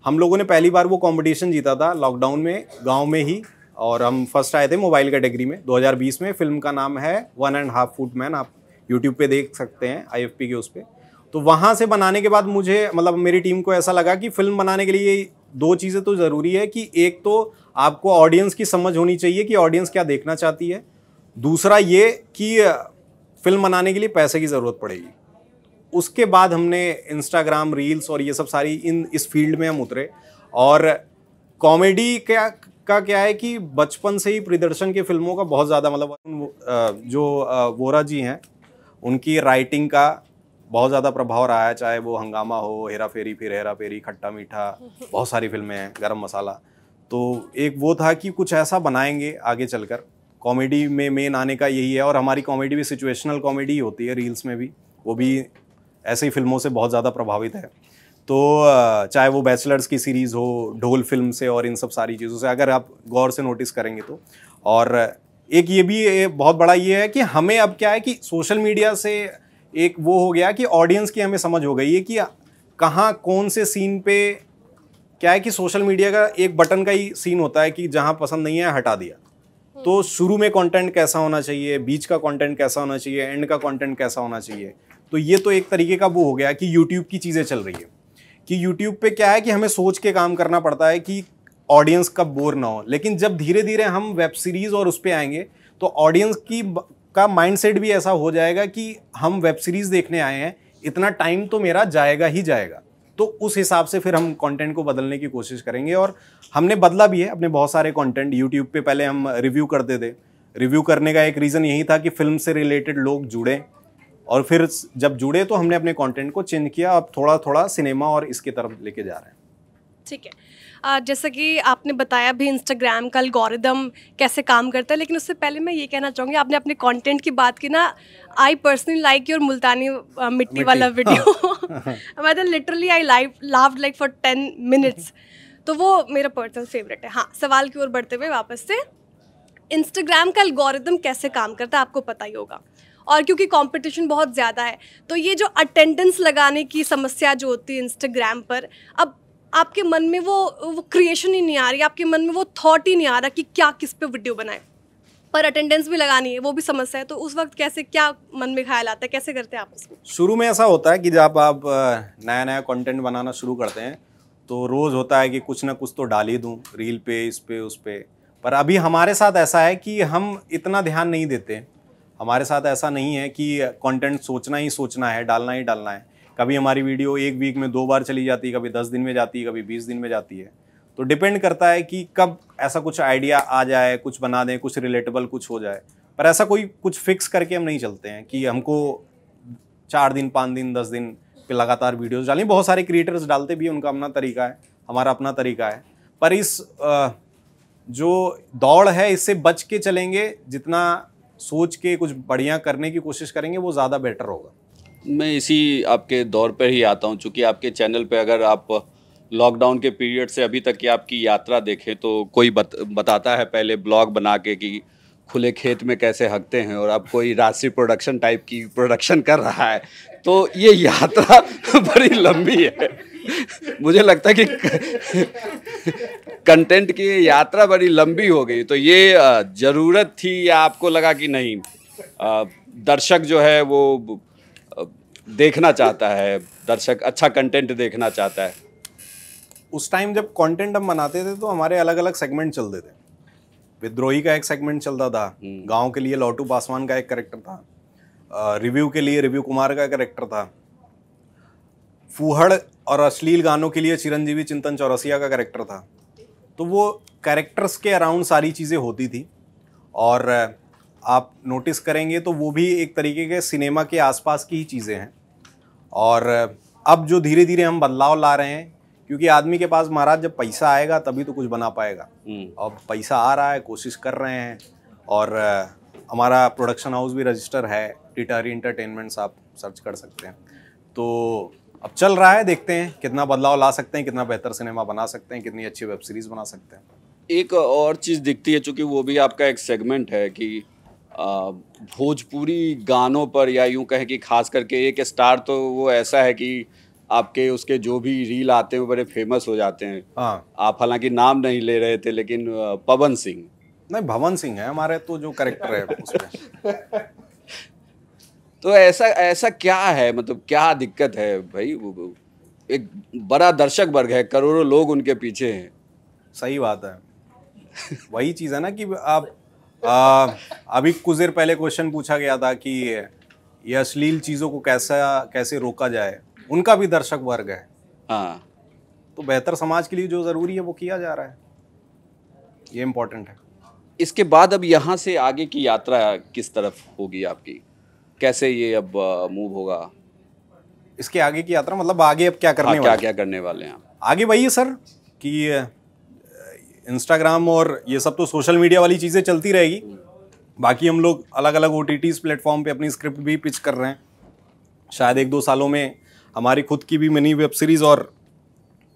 हम लोगों ने पहली बार वो कंपटीशन जीता था लॉकडाउन में, गांव में ही, और हम फर्स्ट आए थे मोबाइल कैटेगरी में 2020 में। फिल्म का नाम है 1.5 फुट मैन, आप यूट्यूब पे देख सकते हैं IFP के उस पर। तो वहाँ से बनाने के बाद मुझे, मतलब मेरी टीम को ऐसा लगा कि फिल्म बनाने के लिए 2 चीज़ें तो ज़रूरी है कि एक तो आपको ऑडियंस की समझ होनी चाहिए कि ऑडियंस क्या देखना चाहती है, दूसरा ये कि फिल्म बनाने के लिए पैसे की ज़रूरत पड़ेगी। उसके बाद हमने इंस्टाग्राम रील्स और ये सब सारी इस फील्ड में हम उतरे। और कॉमेडी का क्या है कि बचपन से ही प्रियदर्शन की फिल्मों का बहुत ज़्यादा, मतलब जो वोरा जी हैं उनकी राइटिंग का बहुत ज़्यादा प्रभाव रहा है, चाहे वो हंगामा हो, हेरा फेरी, फिर हेरा फेरी, खट्टा मीठा, बहुत सारी फिल्में हैं, गरम मसाला। तो एक वो था कि कुछ ऐसा बनाएंगे आगे चलकर। कॉमेडी में मेन आने का यही है, और हमारी कॉमेडी भी सिचुएशनल कॉमेडी होती है, रील्स में भी, वो भी ऐसे ही फिल्मों से बहुत ज़्यादा प्रभावित है। तो चाहे वो बैचलर्स की सीरीज़ हो, ढोल फिल्म से, और इन सब सारी चीज़ों से, अगर आप गौर से नोटिस करेंगे तो। और एक ये भी बहुत बड़ा ये है कि हमें अब क्या है कि सोशल मीडिया से एक वो हो गया कि ऑडियंस की हमें समझ हो गई है कि कहाँ कौन से सीन पे क्या है कि सोशल मीडिया का एक बटन का ही सीन होता है कि जहाँ पसंद नहीं है हटा दिया। तो शुरू में कंटेंट कैसा होना चाहिए, बीच का कंटेंट कैसा होना चाहिए, एंड का कंटेंट कैसा होना चाहिए। तो ये तो एक तरीके का वो हो गया कि यूट्यूब की चीज़ें चल रही है कि यूट्यूब पे क्या है कि हमें सोच के काम करना पड़ता है कि ऑडियंस कब बोर ना हो। लेकिन जब धीरे धीरे हम वेब सीरीज़ और उस पर आएंगे तो ऑडियंस का माइंडसेट भी ऐसा हो जाएगा कि हम वेब सीरीज़ देखने आए हैं, इतना टाइम तो मेरा जाएगा ही जाएगा। तो उस हिसाब से फिर हम कंटेंट को बदलने की कोशिश करेंगे, और हमने बदला भी है अपने बहुत सारे कंटेंट। यूट्यूब पे पहले हम रिव्यू करते थे, रिव्यू करने का एक रीज़न यही था कि फिल्म से रिलेटेड लोग जुड़े, और फिर जब जुड़े तो हमने अपने कंटेंट को चेंज किया। अब थोड़ा थोड़ा सिनेमा और इसके तरफ लेके जा रहे हैं। ठीक है, जैसा कि आपने बताया भी इंस्टाग्राम का एल्गोरिदम कैसे काम करता है, लेकिन उससे पहले मैं ये कहना चाहूँगी, आपने अपने कंटेंट की बात की ना, आई पर्सनली लाइक योर मुल्तानी मिट्टी वाला वीडियो। मैं तो literally I laughed like for 10 minutes, तो वो मेरा पर्सनल फेवरेट है। हाँ, सवाल की ओर बढ़ते हुए वापस से, इंस्टाग्राम का एल्गोरिदम कैसे काम करता है आपको पता ही होगा, और क्योंकि कंपटीशन बहुत ज़्यादा है, तो ये जो अटेंडेंस लगाने की समस्या जो होती है इंस्टाग्राम पर, अब आपके मन में वो क्रिएशन ही नहीं आ रही, आपके मन में वो थॉट ही नहीं आ रहा कि क्या किस पे वीडियो बनाए, पर अटेंडेंस भी लगानी है, वो भी समस्या है। तो उस वक्त कैसे, क्या मन में ख्याल आता है, कैसे करते हैं आप उसको? शुरू में ऐसा होता है कि जब आप नया नया कंटेंट बनाना शुरू करते हैं तो रोज़ होता है कि कुछ ना कुछ तो डाल ही दूँ, रील पे, इस पे, उस पे। पर अभी हमारे साथ ऐसा है कि हम इतना ध्यान नहीं देते। हमारे साथ ऐसा नहीं है कि कंटेंट सोचना ही सोचना है, डालना ही डालना है। कभी हमारी वीडियो एक वीक में 2 बार चली जाती है, कभी 10 दिन में जाती है, कभी 20 दिन में जाती है। तो डिपेंड करता है कि कब ऐसा कुछ आइडिया आ जाए, कुछ बना दें, कुछ रिलेटेबल कुछ हो जाए। पर ऐसा कोई कुछ फिक्स करके हम नहीं चलते हैं कि हमको 4 दिन, 5 दिन, 10 दिन पे लगातार वीडियोस डालें। बहुत सारे क्रिएटर्स डालते भी हैं, उनका अपना तरीका है, हमारा अपना तरीका है। पर इस जो दौड़ है इससे बच के चलेंगे, जितना सोच के कुछ बढ़िया करने की कोशिश करेंगे वो ज़्यादा बेटर होगा। मैं इसी आपके दौर पर ही आता हूं, चूँकि आपके चैनल पे अगर आप लॉकडाउन के पीरियड से अभी तक की आपकी यात्रा देखें तो कोई बताता है पहले ब्लॉग बना के कि खुले खेत में कैसे हकते हैं, और अब कोई राशि प्रोडक्शन टाइप की प्रोडक्शन कर रहा है। तो ये यात्रा बड़ी लंबी है। मुझे लगता है कि कंटेंट की यात्रा बड़ी लंबी हो गई। तो ये ज़रूरत थी या आपको लगा कि नहीं, दर्शक जो है वो देखना चाहता है, दर्शक अच्छा कंटेंट देखना चाहता है? उस टाइम जब कंटेंट हम बनाते थे तो हमारे अलग अलग सेगमेंट चलते थे। विद्रोही का एक सेगमेंट चलता था, गांव के लिए लौटू पासवान का एक कैरेक्टर था, रिव्यू के लिए रिव्यू कुमार का कैरेक्टर था, फूहड़ और अश्लील गानों के लिए चिरंजीवी चिंतन चौरसिया का कैरेक्टर था। तो वो कैरेक्टर्स के अराउंड सारी चीज़ें होती थी। और आप नोटिस करेंगे तो वो भी एक तरीके के सिनेमा के आसपास की ही चीज़ें हैं। और अब जो धीरे धीरे हम बदलाव ला रहे हैं, क्योंकि आदमी के पास महाराज जब पैसा आएगा तभी तो कुछ बना पाएगा। अब पैसा आ रहा है, कोशिश कर रहे हैं, और हमारा प्रोडक्शन हाउस भी रजिस्टर है, टिटारी एंटरटेनमेंट्स, आप सर्च कर सकते हैं। तो अब चल रहा है, देखते हैं कितना बदलाव ला सकते हैं, कितना बेहतर सिनेमा बना सकते हैं, कितनी अच्छी वेब सीरीज़ बना सकते हैं। एक और चीज़ दिखती है, चूँकि वो भी आपका एक सेगमेंट है कि भोजपुरी गानों पर, या यूं कहें कि खास करके एक स्टार तो वो ऐसा है कि आपके उसके जो भी रील आते हैं वो बड़े फेमस हो जाते हैं। हाँ, आप हालांकि नाम नहीं ले रहे थे, लेकिन पवन सिंह। नहीं, भवन सिंह है हमारे तो जो कैरेक्टर है उसमें। तो ऐसा क्या है, मतलब क्या दिक्कत है भाई? एक बड़ा दर्शक वर्ग है, करोड़ों लोग उनके पीछे हैं। सही बात है, वही चीज़ है ना कि आप अभी कुछ देर पहले क्वेश्चन पूछा गया था कि ये अश्लील चीज़ों को कैसे रोका जाए, उनका भी दर्शक वर्ग है। हाँ, तो बेहतर समाज के लिए जो ज़रूरी है वो किया जा रहा है, ये इम्पोर्टेंट है। इसके बाद अब यहाँ से आगे की यात्रा किस तरफ होगी आपकी? कैसे ये अब मूव होगा? इसके आगे की यात्रा मतलब आगे अब क्या करने वाले हैं? क्या करने वाले हैं आप? आगे वही है सर कि इंस्टाग्राम और ये सब तो सोशल मीडिया वाली चीज़ें चलती रहेगी। बाकी हम लोग अलग अलग OTT प्लेटफॉर्म पे अपनी स्क्रिप्ट भी पिच कर रहे हैं। शायद 1-2 सालों में हमारी खुद की भी मिनी वेब सीरीज़ और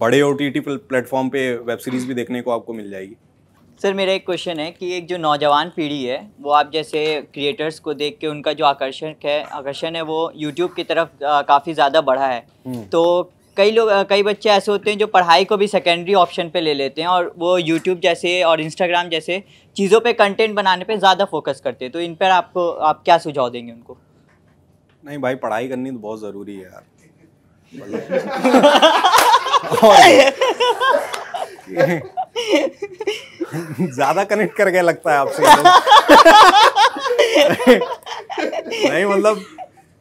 बड़े OTT प्लेटफॉर्म पे वेब सीरीज़ भी देखने को आपको मिल जाएगी। सर मेरा एक क्वेश्चन है कि एक जो नौजवान पीढ़ी है वो आप जैसे क्रिएटर्स को देख के उनका जो आकर्षण है वो यूट्यूब की तरफ काफ़ी ज़्यादा बढ़ा है। तो कई बच्चे ऐसे होते हैं जो पढ़ाई को भी सेकेंडरी ऑप्शन पे ले लेते हैं और वो यूट्यूब जैसे और इंस्टाग्राम जैसे चीज़ों पे कंटेंट बनाने पे ज़्यादा फोकस करते हैं। तो इन पर आप क्या सुझाव देंगे उनको? नहीं भाई, पढ़ाई करनी तो बहुत ज़रूरी है यार। ज़्यादा कनेक्ट कर गया लगता है आपसे। नहीं, मतलब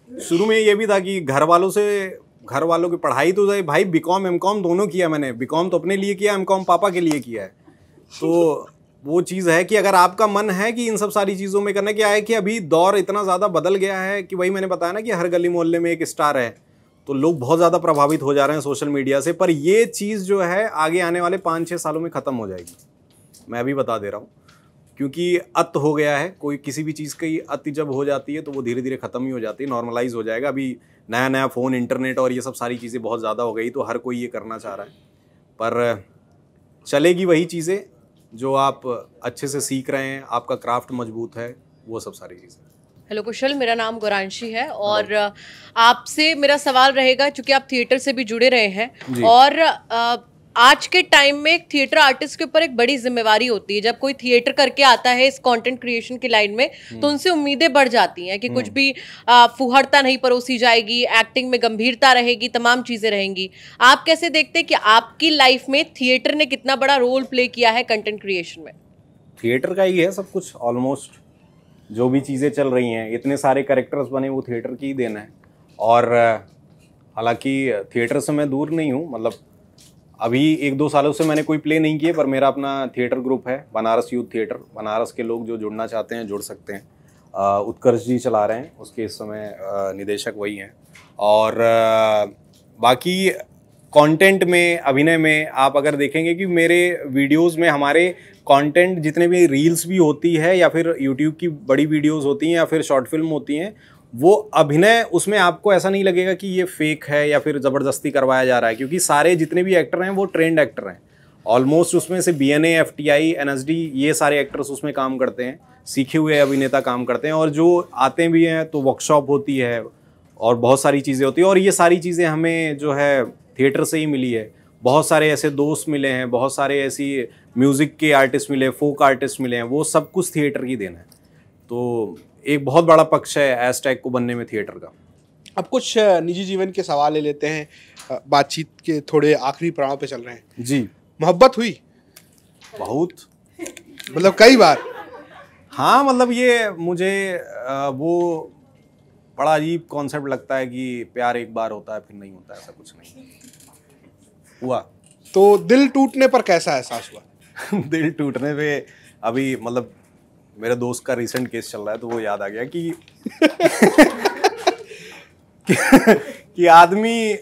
शुरू में ये भी था कि घर वालों की पढ़ाई तो भाई बीकॉम एमकॉम दोनों किया मैंने। बीकॉम तो अपने लिए किया, एमकॉम पापा के लिए किया है। तो वो चीज़ है कि अगर आपका मन है कि इन सब सारी चीज़ों में करना, क्या है कि अभी दौर इतना ज़्यादा बदल गया है कि वही मैंने बताया ना कि हर गली मोहल्ले में एक स्टार है, तो लोग बहुत ज़्यादा प्रभावित हो जा रहे हैं सोशल मीडिया से। पर ये चीज़ जो है आगे आने वाले 5-6 सालों में ख़त्म हो जाएगी, मैं अभी बता दे रहा हूँ, क्योंकि अत हो गया है। कोई किसी भी चीज़ की अति जब हो जाती है तो वो धीरे धीरे ख़त्म ही हो जाती है, नॉर्मलाइज हो जाएगा। अभी नया फ़ोन, इंटरनेट और ये सब सारी चीज़ें बहुत ज़्यादा हो गई, तो हर कोई ये करना चाह रहा है। पर चलेगी वही चीज़ें जो आप अच्छे से सीख रहे हैं, आपका क्राफ्ट मजबूत है, वो सब सारी चीज़ें। हेलो कुशल, मेरा नाम गौरांशी है और आपसे मेरा सवाल रहेगा, चूंकि आप थिएटर से भी जुड़े रहे हैं और आज के टाइम में एक थिएटर आर्टिस्ट के ऊपर एक बड़ी जिम्मेवारी होती है। जब कोई थिएटर करके आता है इस कंटेंट क्रिएशन की लाइन में, तो उनसे उम्मीदें बढ़ जाती हैं कि कुछ भी फुहड़ता नहीं परोसी जाएगी, एक्टिंग में गंभीरता रहेगी, तमाम चीज़ें रहेंगी। आप कैसे देखते हैं कि आपकी लाइफ में थिएटर ने कितना बड़ा रोल प्ले किया है कंटेंट क्रिएशन में? थिएटर का ही है सब कुछ, ऑलमोस्ट जो भी चीज़ें चल रही हैं, इतने सारे कैरेक्टर्स बने, वो थिएटर की ही देन है। और हालांकि थिएटर से मैं दूर नहीं हूँ, मतलब अभी 1-2 सालों से मैंने कोई प्ले नहीं किए, पर मेरा अपना थिएटर ग्रुप है, बनारस यूथ थिएटर। बनारस के लोग जो जुड़ना चाहते हैं जुड़ सकते हैं। उत्कर्ष जी चला रहे हैं, उसके इस समय निदेशक वही हैं। और बाकी कंटेंट में, अभिनय में आप अगर देखेंगे कि मेरे वीडियोस में हमारे कंटेंट जितने भी रील्स भी होती है या फिर यूट्यूब की बड़ी वीडियोस होती हैं या फिर शॉर्ट फिल्म होती हैं, वो अभिनय उसमें आपको ऐसा नहीं लगेगा कि ये फेक है या फिर ज़बरदस्ती करवाया जा रहा है, क्योंकि सारे जितने भी एक्टर हैं वो ट्रेंड एक्टर हैं ऑलमोस्ट। उसमें से BNA, FTI, NSD ये सारे एक्टर्स उसमें काम करते हैं, सीखे हुए अभिनेता काम करते हैं। और जो आते भी हैं तो वर्कशॉप होती है और बहुत सारी चीज़ें होती हैं, और ये सारी चीज़ें हमें जो है थिएटर से ही मिली है। बहुत सारे ऐसे दोस्त मिले हैं, बहुत सारे ऐसी म्यूज़िक के आर्टिस्ट मिले, फोक आर्टिस्ट मिले हैं, वो सब कुछ थिएटर की देन है। तो एक बहुत बड़ा पक्ष है हैशटैग को बनने में थिएटर का। अब कुछ निजी जीवन के सवाल ले लेते हैं, बातचीत के थोड़े आखिरी पड़ाव पे चल रहे हैं। जी। मोहब्बत हुई? बहुत, मतलब कई बार? हाँ, मतलब ये मुझे वो बड़ा अजीब कॉन्सेप्ट लगता है कि प्यार एक बार होता है फिर नहीं होता, ऐसा कुछ नहीं हुआ। तो दिल टूटने पर कैसा एहसास हुआ? दिल टूटने पे अभी मतलब मेरे दोस्त का रिसेंट केस चल रहा है तो वो याद आ गया कि कि आदमी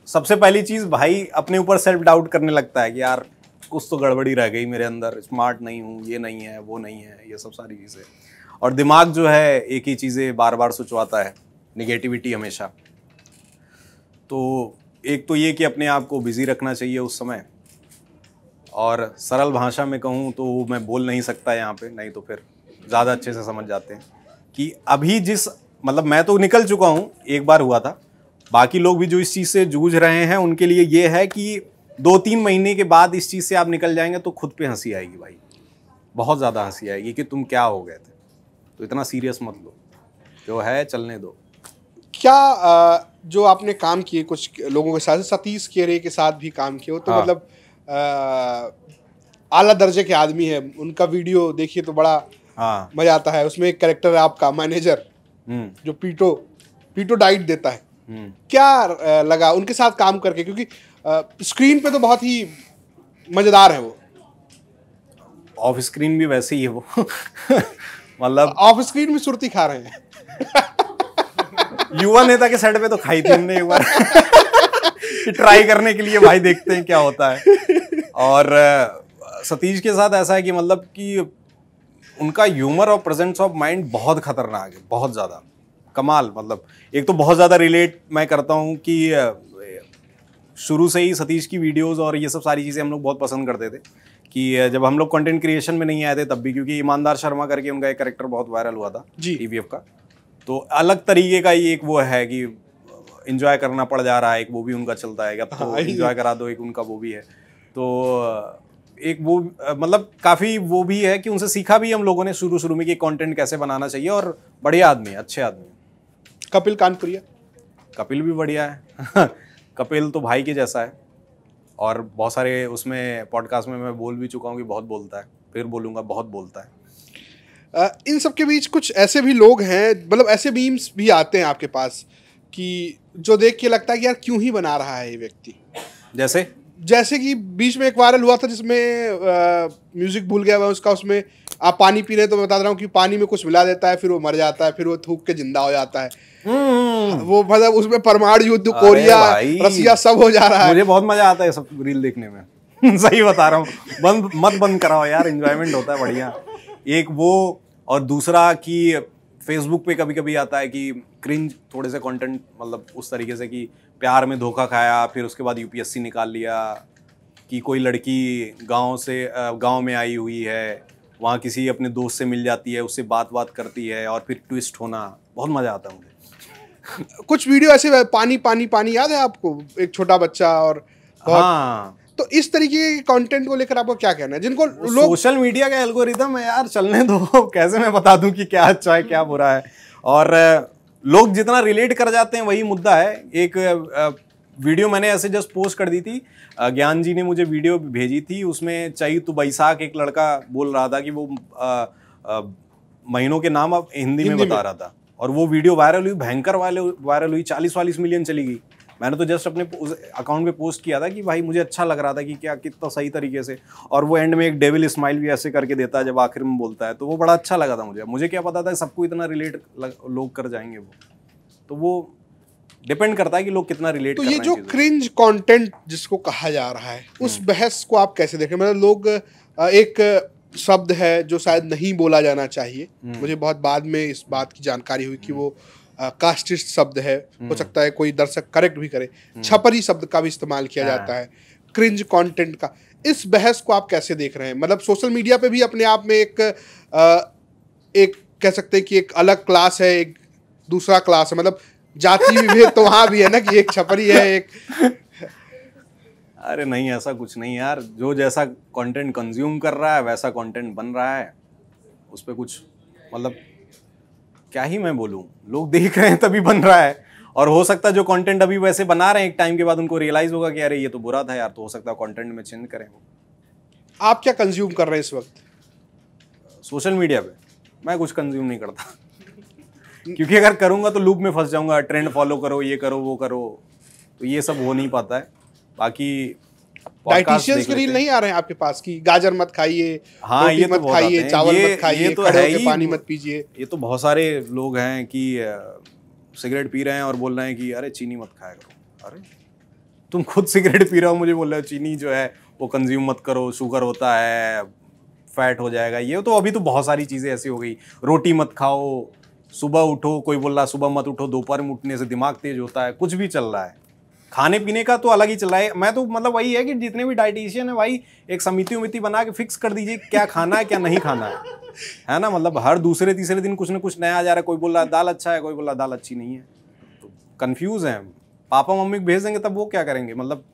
सबसे पहली चीज भाई अपने ऊपर सेल्फ डाउट करने लगता है कि यार कुछ तो गड़बड़ी रह गई मेरे अंदर, स्मार्ट नहीं हूँ, ये नहीं है, वो नहीं है, ये सब सारी चीज़ें। और दिमाग जो है एक ही चीज़ें बार बार सोचवाता है, निगेटिविटी हमेशा। तो एक तो ये कि अपने आप को बिजी रखना चाहिए उस समय, और सरल भाषा में कहूँ तो मैं बोल नहीं सकता यहाँ पे, नहीं तो फिर ज़्यादा अच्छे से समझ जाते हैं कि अभी जिस मतलब मैं तो निकल चुका हूँ, एक बार हुआ था, बाकी लोग भी जो इस चीज़ से जूझ रहे हैं उनके लिए ये है कि 2-3 महीने के बाद इस चीज़ से आप निकल जाएंगे तो खुद पे हंसी आएगी भाई, बहुत ज़्यादा हंसी आएगी कि तुम क्या हो गए थे। तो इतना सीरियस मत लो, जो है चलने दो। क्या जो आपने काम किए कुछ लोगों के साथ, सतीश केरे के साथ भी काम किए हो, तो हाँ। मतलब आला दर्जे के आदमी है, उनका वीडियो देखिए तो बड़ा हाँ। मजा आता है। उसमें एक कैरेक्टर है आपका मैनेजर जो पीटो डाइट देता है। क्या लगा उनके साथ काम करके, क्योंकि स्क्रीन पे तो बहुत ही मजेदार है वो, ऑफ स्क्रीन भी वैसे ही है वो मतलब ऑफ स्क्रीन भी सुर्ती खा रहे हैं युवा नेता के सेट पे तो खाई थी हमने एक बार ट्राई करने के लिए, भाई देखते हैं क्या होता है। और सतीश के साथ ऐसा है कि मतलब कि उनका ह्यूमर और प्रेजेंस ऑफ माइंड बहुत खतरनाक है, बहुत ज़्यादा कमाल। मतलब एक तो बहुत ज़्यादा रिलेट मैं करता हूँ कि शुरू से ही सतीश की वीडियोस और ये सब सारी चीज़ें हम लोग बहुत पसंद करते थे कि जब हम लोग कंटेंट क्रिएशन में नहीं आए थे तब भी, क्योंकि ईमानदार शर्मा करके उनका एक कैरेक्टर बहुत वायरल हुआ था टीवीएफ का, तो अलग तरीके का ही एक वो है कि एंजॉय करना पड़ जा रहा है, एक वो भी उनका चलता है, अब तो एंजॉय करा दो, एक उनका वो भी है। तो एक वो मतलब काफ़ी वो भी है कि उनसे सीखा भी हम लोगों ने शुरू में कि कंटेंट कैसे बनाना चाहिए, और बढ़िया आदमी है, अच्छे आदमी। कपिल कानपुरिया, कपिल भी बढ़िया है कपिल तो भाई के जैसा है, और बहुत सारे उसमें पॉडकास्ट में मैं बोल भी चुका हूँ कि बहुत बोलता है, फिर बोलूँगा बहुत बोलता है। इन सब के बीच कुछ ऐसे भी लोग हैं, मतलब ऐसे मीम्स भी आते हैं आपके पास कि जो देख के लगता है कि यार क्यों ही बना रहा है ये व्यक्ति। जैसे कि बीच में एक वायरल हुआ था जिसमें म्यूजिक भूल गया मैं उसका, उसमें आप पानी पी रहे हैं तो मैं बता रहा हूँ कि पानी में कुछ मिला देता है, फिर वो मर जाता है, फिर वो थूक के जिंदा हो जाता है। वो मतलब उसमें परमाणु युद्ध, कोरिया, रसिया सब हो जा रहा है। मुझे बहुत मजा आता है सब रील देखने में सही बता रहा हूँ, बंद कराओ यार, एंजॉयमेंट होता है बढ़िया। एक वो, और दूसरा कि फेसबुक पे कभी कभी आता है कि क्रिंज थोड़े से कंटेंट, मतलब उस तरीके से कि प्यार में धोखा खाया, फिर उसके बाद यूपीएससी निकाल लिया, कि कोई लड़की गांव में आई हुई है, वहाँ किसी अपने दोस्त से मिल जाती है, उससे बात करती है, और फिर ट्विस्ट होना, बहुत मजा आता है मुझे। कुछ वीडियो ऐसे पानी पानी पानी याद है आपको, एक छोटा बच्चा और हाँ, तो इस तरीके के कंटेंट को लेकर आपको क्या कहना है, जिनको लोग सोशल मीडिया का एल्गोरिदम है यार, चलने दो कैसे मैं बता दूं कि क्या अच्छा है क्या बुरा है, और लोग जितना रिलेट कर जाते हैं वही मुद्दा है। एक वीडियो मैंने ऐसे जस्ट पोस्ट कर दी थी, ज्ञान जी ने मुझे वीडियो भेजी थी, उसमें चैत बैसाख एक लड़का बोल रहा था कि वो महीनों के नाम अब हिंदी में बता रहा था, और वो वीडियो वायरल हुई, भयंकर वायरल हुई, 40-40 मिलियन चली गई। मैंने तो जस्ट अपने अकाउंट पे पोस्ट किया था कि भाई मुझे अच्छा लग रहा था कि क्या कितना सही तरीके से, और वो एंड में एक डेविल स्माइल भी ऐसे करके देता है जब आखिर में बोलता है, तो वो बड़ा अच्छा लगा था मुझे क्या पता था सबको इतना रिलेट लोग कर जाएंगे। वो डिपेंड करता है कि लोग कितना रिलेट तो ये जो क्रिंज कंटेंट जिसको कहा जा रहा है, उस बहस को आप कैसे देखें? मतलब लोग एक शब्द है जो शायद नहीं बोला जाना चाहिए, मुझे बहुत बाद में इस बात की जानकारी हुई कि वो कास्टिस्ट शब्द है, हो सकता है कोई दर्शक करेक्ट भी करे, छपरी शब्द का भी इस्तेमाल किया जाता है क्रिंज कंटेंट का। इस बहस को आप कैसे देख रहे हैं? मतलब सोशल मीडिया पे भी अपने आप में एक कह सकते हैं कि एक अलग क्लास है, एक दूसरा क्लास है, मतलब जाति विभेद तो वहां भी है ना कि एक छपरी है एक अरे नहीं, ऐसा कुछ नहीं यार, जो जैसा कंटेंट कंज्यूम कर रहा है वैसा कंटेंट बन रहा है, उस पर कुछ मतलब क्या ही मैं बोलूं, लोग देख रहे हैं तभी बन रहा है। और हो सकता है जो कंटेंट अभी वैसे बना रहे हैं, एक टाइम के बाद उनको रियलाइज होगा कि अरे ये तो बुरा था यार, तो हो सकता है कंटेंट में चेंज करें। आप क्या कंज्यूम कर रहे हैं इस वक्त सोशल मीडिया पे? मैं कुछ कंज्यूम नहीं करता क्योंकि अगर करूंगा तो लूप में फंस जाऊंगा, ट्रेंड फॉलो करो, ये करो वो करो, तो ये सब हो नहीं पाता है। बाकी डाइटिशियंस के रील नहीं आ रहे हैं आपके पास कि गाजर मत खाइए, हाँ, रोटी ये तो मत बहुत खाइए, आते हैं। चावल ये मत खाइए, तो खड़े है होके ही। पानी मत पीजिए। ये तो बहुत सारे लोग हैं कि सिगरेट पी रहे हैं और बोल रहे हैं कि अरे चीनी मत खाया करो। अरे तुम खुद सिगरेट पी रहे हो, मुझे बोल रहे हो चीनी जो है वो कंज्यूम मत करो, शुगर होता है, फैट हो जाएगा। ये तो अभी तो बहुत सारी चीज़ें ऐसी हो गई। रोटी मत खाओ, सुबह उठो, कोई बोल रहा सुबह मत उठो, दोपहर में उठने से दिमाग तेज होता है। कुछ भी चल रहा है, खाने पीने का तो अलग ही चल रहा है। मैं तो मतलब वही है कि जितने भी डाइटिशियन है भाई, एक समिति बना के फिक्स कर दीजिए क्या खाना है क्या नहीं खाना है ना। मतलब हर दूसरे तीसरे दिन कुछ ना कुछ नया आ जा रहा है। कोई बोल रहा है दाल अच्छा है, कोई बोल रहा है दाल अच्छी नहीं है। तो कंफ्यूज हैं। पापा मम्मी को भेज देंगे तब वो क्या करेंगे, मतलब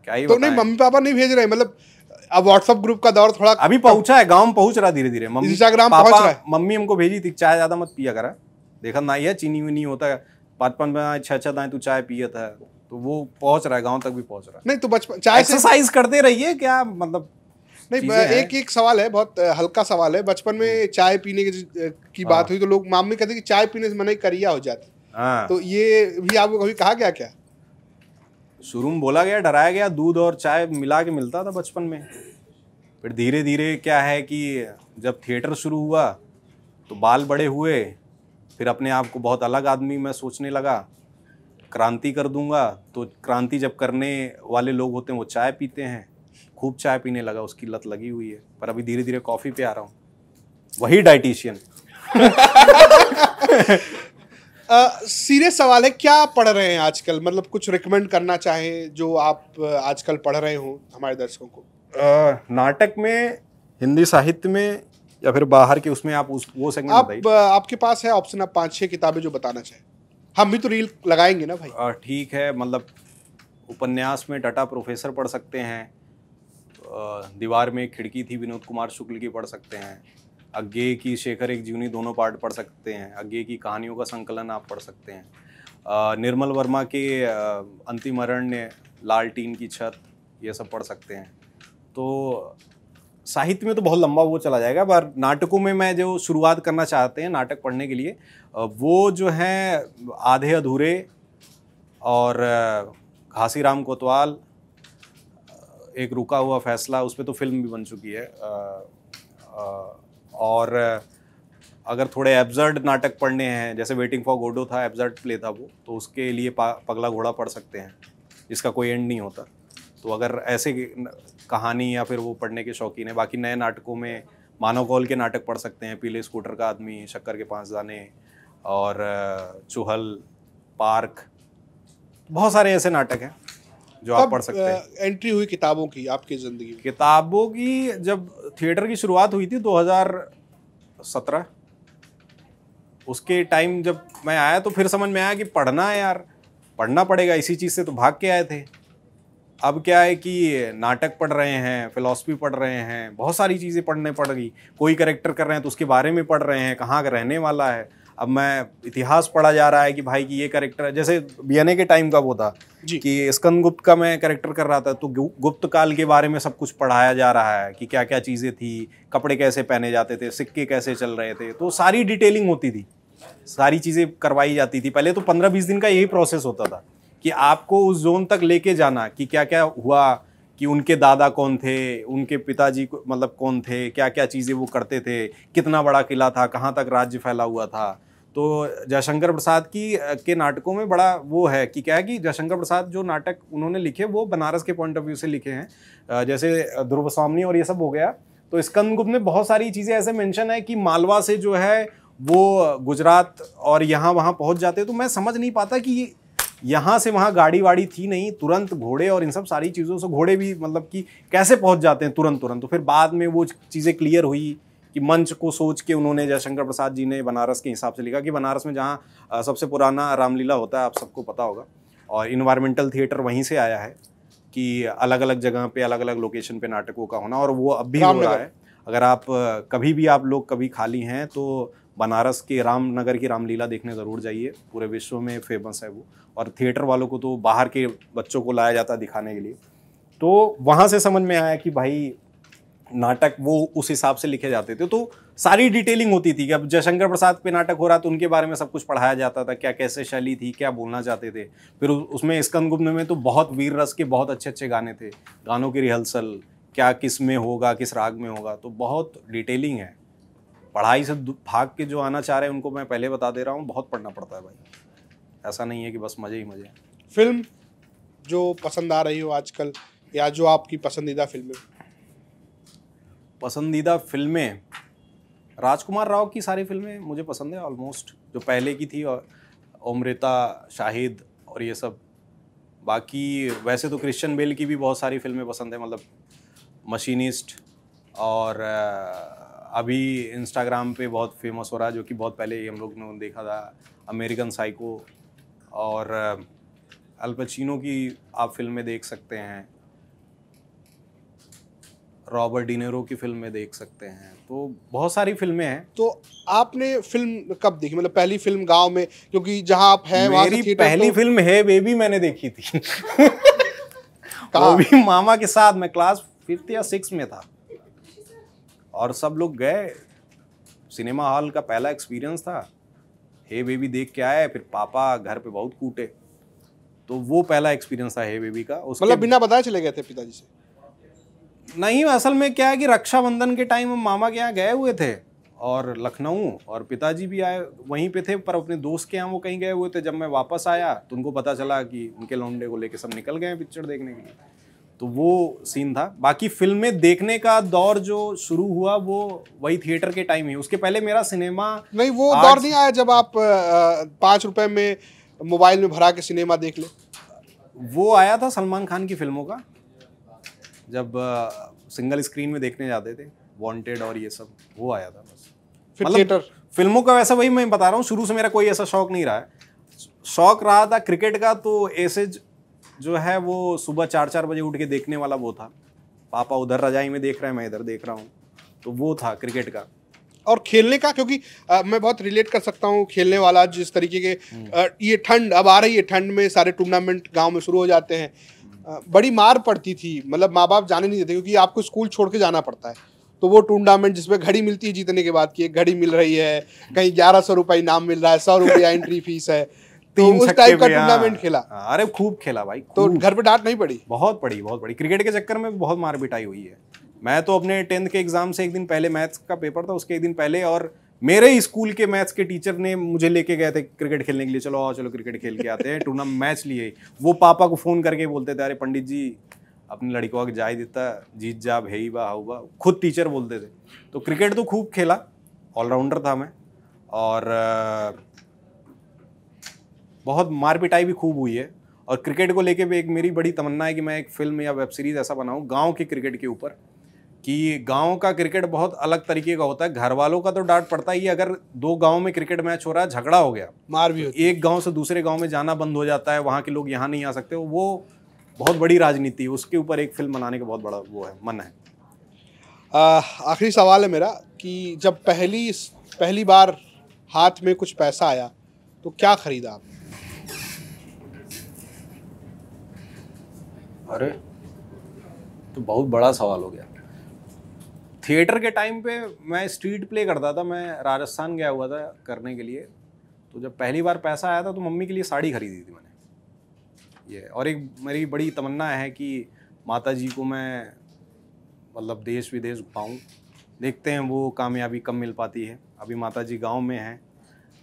क्या ही तो नहीं, मम्मी पापा नहीं भेज रहे, मतलब अब व्हाट्सएप ग्रुप का दौर थोड़ा अभी पहुंचा है, गांव में पहुंच रहा धीरे धीरे। मम्मी इंस्टाग्राम पापा पहुंच रहा है। मम्मी हमको भेजी थी चाय ज्यादा मत पिया करा, देखा ना ये चीनी वीनी होता है, 5-5 में 6-6 दाएं तू चाय पिया था। तो वो पहुंच रहा है, गांव तक भी पहुंच रहा है। नहीं तो बचपन चाय से एक्सरसाइज करते रहिए क्या, मतलब नहीं, एक सवाल है, बहुत हल्का सवाल है। बचपन में चाय पीने की बात हुई तो लोग मामले कहते कि चाय पीने से मनाही करिया हो जाती। हाँ, तो ये भी आपको कभी कहा गया क्या? शुरू में बोला गया, डराया गया, दूध और चाय मिला के मिलता था बचपन में। फिर धीरे धीरे क्या है कि जब थिएटर शुरू हुआ तो बाल बड़े हुए, फिर अपने आप को बहुत अलग आदमी मैं सोचने लगा, क्रांति कर दूंगा। तो क्रांति जब करने वाले लोग होते हैं वो चाय पीते हैं, खूब चाय पीने लगा, उसकी लत लगी हुई है। पर अभी धीरे धीरे कॉफ़ी पे आ रहा हूँ, वही डाइटिशियन। सीरियस सवाल है, क्या पढ़ रहे हैं आजकल? मतलब कुछ रिकमेंड करना चाहें जो आप आजकल पढ़ रहे हो हमारे दर्शकों को। नाटक में, हिंदी साहित्य में, या फिर बाहर के उसमें आप वो सेगमेंट बताइए। आपके पास है ऑप्शन, आप 5-6 किताबें जो बताना चाहें। हम भी तो रील लगाएंगे ना भाई। ठीक है, मतलब उपन्यास में टटा प्रोफेसर पढ़ सकते हैं, दीवार में एक खिड़की थी विनोद कुमार शुक्ल की पढ़ सकते हैं, अज्ञेय की शेखर एक जीवनी दोनों पार्ट पढ़ सकते हैं, अज्ञेय की कहानियों का संकलन आप पढ़ सकते हैं, निर्मल वर्मा के अंतिम अरण्य, लाल टीन की छत, ये सब पढ़ सकते हैं। तो साहित्य में तो बहुत लंबा वो चला जाएगा, पर नाटकों में मैं जो शुरुआत करना चाहते हैं नाटक पढ़ने के लिए, वो जो है आधे अधूरे और घासीराम कोतवाल, एक रुका हुआ फैसला, उस पर तो फिल्म भी बन चुकी है। और अगर थोड़े एब्जर्ड नाटक पढ़ने हैं, जैसे वेटिंग फॉर गोडो था, एब्जर्ड प्ले था वो, तो उसके लिए पगला घोड़ा पढ़ सकते हैं, जिसका कोई एंड नहीं होता। तो अगर ऐसे कहानी या फिर वो पढ़ने के शौकीन है। बाकी नए नाटकों में मानव कौल के नाटक पढ़ सकते हैं, पीले स्कूटर का आदमी, शक्कर के 5 दाने, और चूहल, पार्क, बहुत सारे ऐसे नाटक हैं जो आप पढ़ सकते हैं। एंट्री हुई किताबों की आपकी जिंदगी में? किताबों की जब थिएटर की शुरुआत हुई थी 2017, उसके टाइम जब मैं आया तो फिर समझ में आया कि पढ़ना है यार, पढ़ना पड़ेगा, इसी चीज़ से तो भाग के आए थे। अब क्या है कि नाटक पढ़ रहे हैं, फिलॉसफी पढ़ रहे हैं, बहुत सारी चीज़ें पढ़ने पड़ गई। कोई कैरेक्टर कर रहे हैं तो उसके बारे में पढ़ रहे हैं, कहाँ का रहने वाला है। अब मैं इतिहास पढ़ा जा रहा है कि भाई की ये कैरेक्टर, जैसे बीएनए के टाइम का वो था कि स्कंदगुप्त का मैं कैरेक्टर कर रहा था, तो गुप्त काल के बारे में सब कुछ पढ़ाया जा रहा है कि क्या क्या चीज़ें थी, कपड़े कैसे पहने जाते थे, सिक्के कैसे चल रहे थे, तो सारी डिटेलिंग होती थी, सारी चीज़ें करवाई जाती थी। पहले तो 15-20 दिन का यही प्रोसेस होता था कि आपको उस जोन तक लेके जाना कि क्या क्या हुआ, कि उनके दादा कौन थे, उनके पिताजी मतलब कौन थे, क्या क्या चीज़ें वो करते थे, कितना बड़ा किला था, कहाँ तक राज्य फैला हुआ था। तो जयशंकर प्रसाद के नाटकों में बड़ा वो है कि क्या है कि जयशंकर प्रसाद जो नाटक उन्होंने लिखे वो बनारस के पॉइंट ऑफ व्यू से लिखे हैं, जैसे ध्रुव स्वामी और ये सब हो गया। तो स्कंदगुप्त में बहुत सारी चीज़ें ऐसे मेंशन है कि मालवा से जो है वो गुजरात और यहाँ वहाँ पहुँच जाते। तो मैं समझ नहीं पाता कि यहाँ से वहाँ गाड़ी वाड़ी थी नहीं, तुरंत घोड़े और इन सब सारी चीज़ों से, घोड़े भी मतलब कि कैसे पहुँच जाते हैं तुरंत। तो फिर बाद में वो चीज़ें क्लियर हुई कि मंच को सोच के उन्होंने, जयशंकर प्रसाद जी ने बनारस के हिसाब से लिखा कि बनारस में जहाँ सबसे पुराना रामलीला होता है, आप सबको पता होगा, और इन्वायरमेंटल थिएटर वहीं से आया है कि अलग अलग जगह पे अलग अलग लोकेशन पे नाटकों का होना, और वो अब भी हो रहा है। अगर आप कभी भी आप लोग कभी खाली हैं तो बनारस के रामनगर की रामलीला देखने ज़रूर जाइए, पूरे विश्व में फेमस है वो। और थिएटर वालों को तो बाहर के बच्चों को लाया जाता है दिखाने के लिए। तो वहाँ से समझ में आया कि भाई नाटक वो उस हिसाब से लिखे जाते थे। तो सारी डिटेलिंग होती थी कि अब जयशंकर प्रसाद पे नाटक हो रहा तो उनके बारे में सब कुछ पढ़ाया जाता था, क्या कैसे शैली थी, क्या बोलना चाहते थे। फिर उसमें स्कंदगुप्त में तो बहुत वीर रस के बहुत अच्छे अच्छे गाने थे, गानों की रिहर्सल, क्या किस में होगा, किस राग में होगा, तो बहुत डिटेलिंग है। पढ़ाई से भाग के जो आना चाह रहे हैं उनको मैं पहले बता दे रहा हूँ, बहुत पढ़ना पड़ता है भाई, ऐसा नहीं है कि बस मज़े ही मज़े। फिल्म जो पसंद आ रही हो आजकल, या जो आपकी पसंदीदा फिल्में? पसंदीदा फिल्में राजकुमार राव की सारी फिल्में मुझे पसंद है ऑलमोस्ट, जो पहले की थी, और अमृता, शाहिद और ये सब। बाकी वैसे तो क्रिश्चियन बेल की भी बहुत सारी फिल्में पसंद है, मतलब मशीनिस्ट, और अभी इंस्टाग्राम पे बहुत फेमस हो रहा है, जो कि बहुत पहले ही हम लोग ने देखा था, अमेरिकन साइको, और अल पचिनो की आप फिल्में देख सकते हैं, रॉबर्ट डिनेरो की फिल्में देख सकते हैं, तो बहुत सारी फिल्में हैं। तो आपने फिल्म कब देखी, मतलब पहली फिल्म गांव में, क्योंकि जहां आप हैं वहां से मेरी थिएटर पहली तो... फिल्म है बेबी मैंने देखी थी वो भी मामा के साथ, मैं क्लास 5th या 6th में था, और सब लोग गए, सिनेमा हॉल का पहला एक्सपीरियंस था, हे बेबी देख के आए, फिर पापा घर पे बहुत कूटे, तो वो पहला एक्सपीरियंस था हे बेबी का। मतलब बिना बताए चले गए थे पिताजी से? नहीं, असल में क्या है कि रक्षाबंधन के टाइम हम मामा के यहाँ गए हुए थे, और लखनऊ, और पिताजी भी आए वहीं पे थे, पर अपने दोस्त के यहाँ वो कहीं गए हुए थे। जब मैं वापस आया तो उनको पता चला कि उनके लौंडे को लेके सब निकल गए हैं पिक्चर देखने के लिए, तो वो सीन था। बाकी फिल्में देखने का दौर जो शुरू हुआ वो वही थिएटर के टाइम ही, उसके पहले मेरा सिनेमा नहीं, वो दौर नहीं आया जब आप 5 रुपए में मोबाइल में भरा के सिनेमा देख ले? वो आया था सलमान खान की फिल्मों का, जब सिंगल स्क्रीन में देखने जाते थे, वांटेड और ये सब, वो आया था बस। फिर मतलब थिएटर फिल्मों का वैसा, वही मैं बता रहा हूँ, शुरू से मेरा कोई ऐसा शौक नहीं रहा है। शौक रहा था क्रिकेट का, तो ऐसे जो है वो सुबह 4-4 बजे उठ के देखने वाला वो था, पापा उधर रजाई में देख रहे हैं, मैं इधर देख रहा हूँ, तो वो था क्रिकेट का। और खेलने का, क्योंकि मैं बहुत रिलेट कर सकता हूँ खेलने वाला, जिस तरीके के ये ठंड अब आ रही है, ठंड में सारे टूर्नामेंट गांव में शुरू हो जाते हैं, बड़ी मार पड़ती थी, मतलब माँ बाप जाने नहीं देते, क्योंकि आपको स्कूल छोड़ के जाना पड़ता है, तो वो टूर्नामेंट जिसमें घड़ी मिलती है जीतने के बाद की, एक घड़ी मिल रही है, कहीं 1100 रुपये इनाम मिल रहा है, 100 रुपया एंट्री फीस है, तो उस टाइप का टूर्नामेंट खेला? अरे खूब खेला भाई, तो घर पे डांट नहीं पड़ी? बहुत पड़ी, बहुत पड़ी। क्रिकेट के चक्कर में बहुत मार पिटाई हुई है। मैं तो अपने 10th के एग्जाम से एक दिन पहले, मैथ्स का पेपर था उसके एक दिन पहले, और मेरे स्कूल के मैथ्स के टीचर ने मुझे लेके गए थे क्रिकेट खेलने के लिए, चलो आओ चलो क्रिकेट खेल के आते हैं, टूर्नामेंट मैच लिए। वो पापा को फ़ोन करके बोलते थे, अरे पंडित जी अपने लड़कों को जाय देता, जीत जा भेई बा हाउ बा, खुद टीचर बोलते थे। तो क्रिकेट तो खूब खेला, ऑलराउंडर था मैं, और बहुत मार पिटाई भी खूब हुई है। और क्रिकेट को लेके भी एक मेरी बड़ी तमन्ना है कि मैं एक फिल्म या वेब सीरीज़ ऐसा बनाऊँ गाँव के क्रिकेट के ऊपर, कि गांव का क्रिकेट बहुत अलग तरीके का होता है। घर वालों का तो डांट पड़ता ही, अगर 2 गांव में क्रिकेट मैच हो रहा है, झगड़ा हो गया, मार भी होती है, एक गांव से दूसरे गांव में जाना बंद हो जाता है, वहाँ के लोग यहाँ नहीं आ सकते, वो बहुत बड़ी राजनीति है, उसके ऊपर एक फिल्म बनाने का बहुत बड़ा वो है, मन है। आखिरी सवाल है मेरा कि जब पहली बार हाथ में कुछ पैसा आया तो क्या खरीदा आपने? अरे तो बहुत बड़ा सवाल हो गया। थिएटर के टाइम पे मैं स्ट्रीट प्ले करता था, मैं राजस्थान गया हुआ था करने के लिए, तो जब पहली बार पैसा आया था तो मम्मी के लिए साड़ी खरीदी थी मैंने, ये। और एक मेरी बड़ी तमन्ना है कि माता जी को मैं मतलब देश विदेश घुमाऊँ, देखते हैं वो कामयाबी कब मिल पाती है। अभी माता जी गाँव में हैं,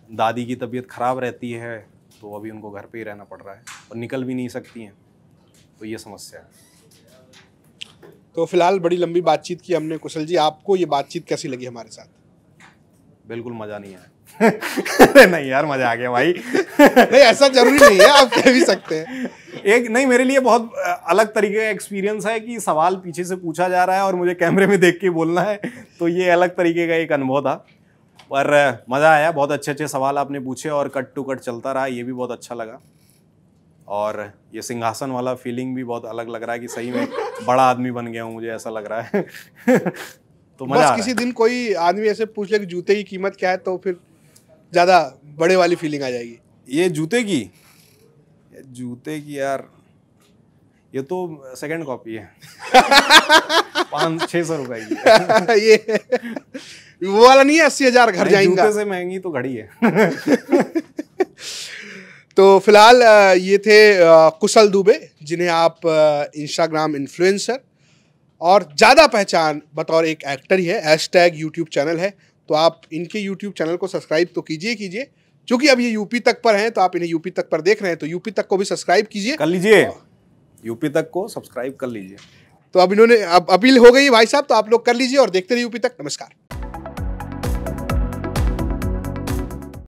दादी की तबीयत ख़राब रहती है, तो अभी उनको घर पे ही रहना पड़ रहा है और निकल भी नहीं सकती हैं, तो ये समस्या है। तो फिलहाल बड़ी लंबी बातचीत की हमने कुशल जी, आपको ये बातचीत कैसी लगी हमारे साथ? बिल्कुल मज़ा नहीं आया नहीं यार, मज़ा आ गया भाई नहीं, ऐसा जरूरी नहीं है, आप कह भी सकते हैं। एक नहीं, मेरे लिए बहुत अलग तरीके का एक्सपीरियंस है कि सवाल पीछे से पूछा जा रहा है और मुझे कैमरे में देख के बोलना है, तो ये अलग तरीके का एक अनुभव था, पर मज़ा आया। बहुत अच्छे अच्छे सवाल आपने पूछे और कट टू कट चलता रहा, ये भी बहुत अच्छा लगा। और ये सिंहासन वाला फीलिंग भी बहुत अलग लग रहा है कि सही में बड़ा आदमी बन गया हूँ, मुझे ऐसा लग रहा है तो मजा बस किसी दिन कोई आदमी ऐसे पूछ ले कि जूते की कीमत क्या है, तो फिर ज़्यादा बड़े वाली फीलिंग आ जाएगी। ये जूते की यार, ये तो सेकंड कॉपी है 500-600 रुपए की ये वो वाला नहीं है 80,000 घर जाएंगा। जूते से महंगी तो घड़ी है। तो फिलहाल ये थे कुशल दुबे, जिन्हें आप इंस्टाग्राम इन्फ्लुएंसर और ज़्यादा पहचान बतौर एक एक्टर ही है। #YouTube चैनल है, तो आप इनके YouTube चैनल को सब्सक्राइब तो कीजिए। क्योंकि अब ये यूपी तक पर हैं, तो आप इन्हें यूपी तक पर देख रहे हैं, तो यूपी तक को भी सब्सक्राइब कीजिए, कर लीजिए, यूपी तक को सब्सक्राइब कर लीजिए। तो अब इन्होंने अब अपील हो गई भाई साहब, तो आप लोग कर लीजिए और देखते रहिए यूपी तक। नमस्कार।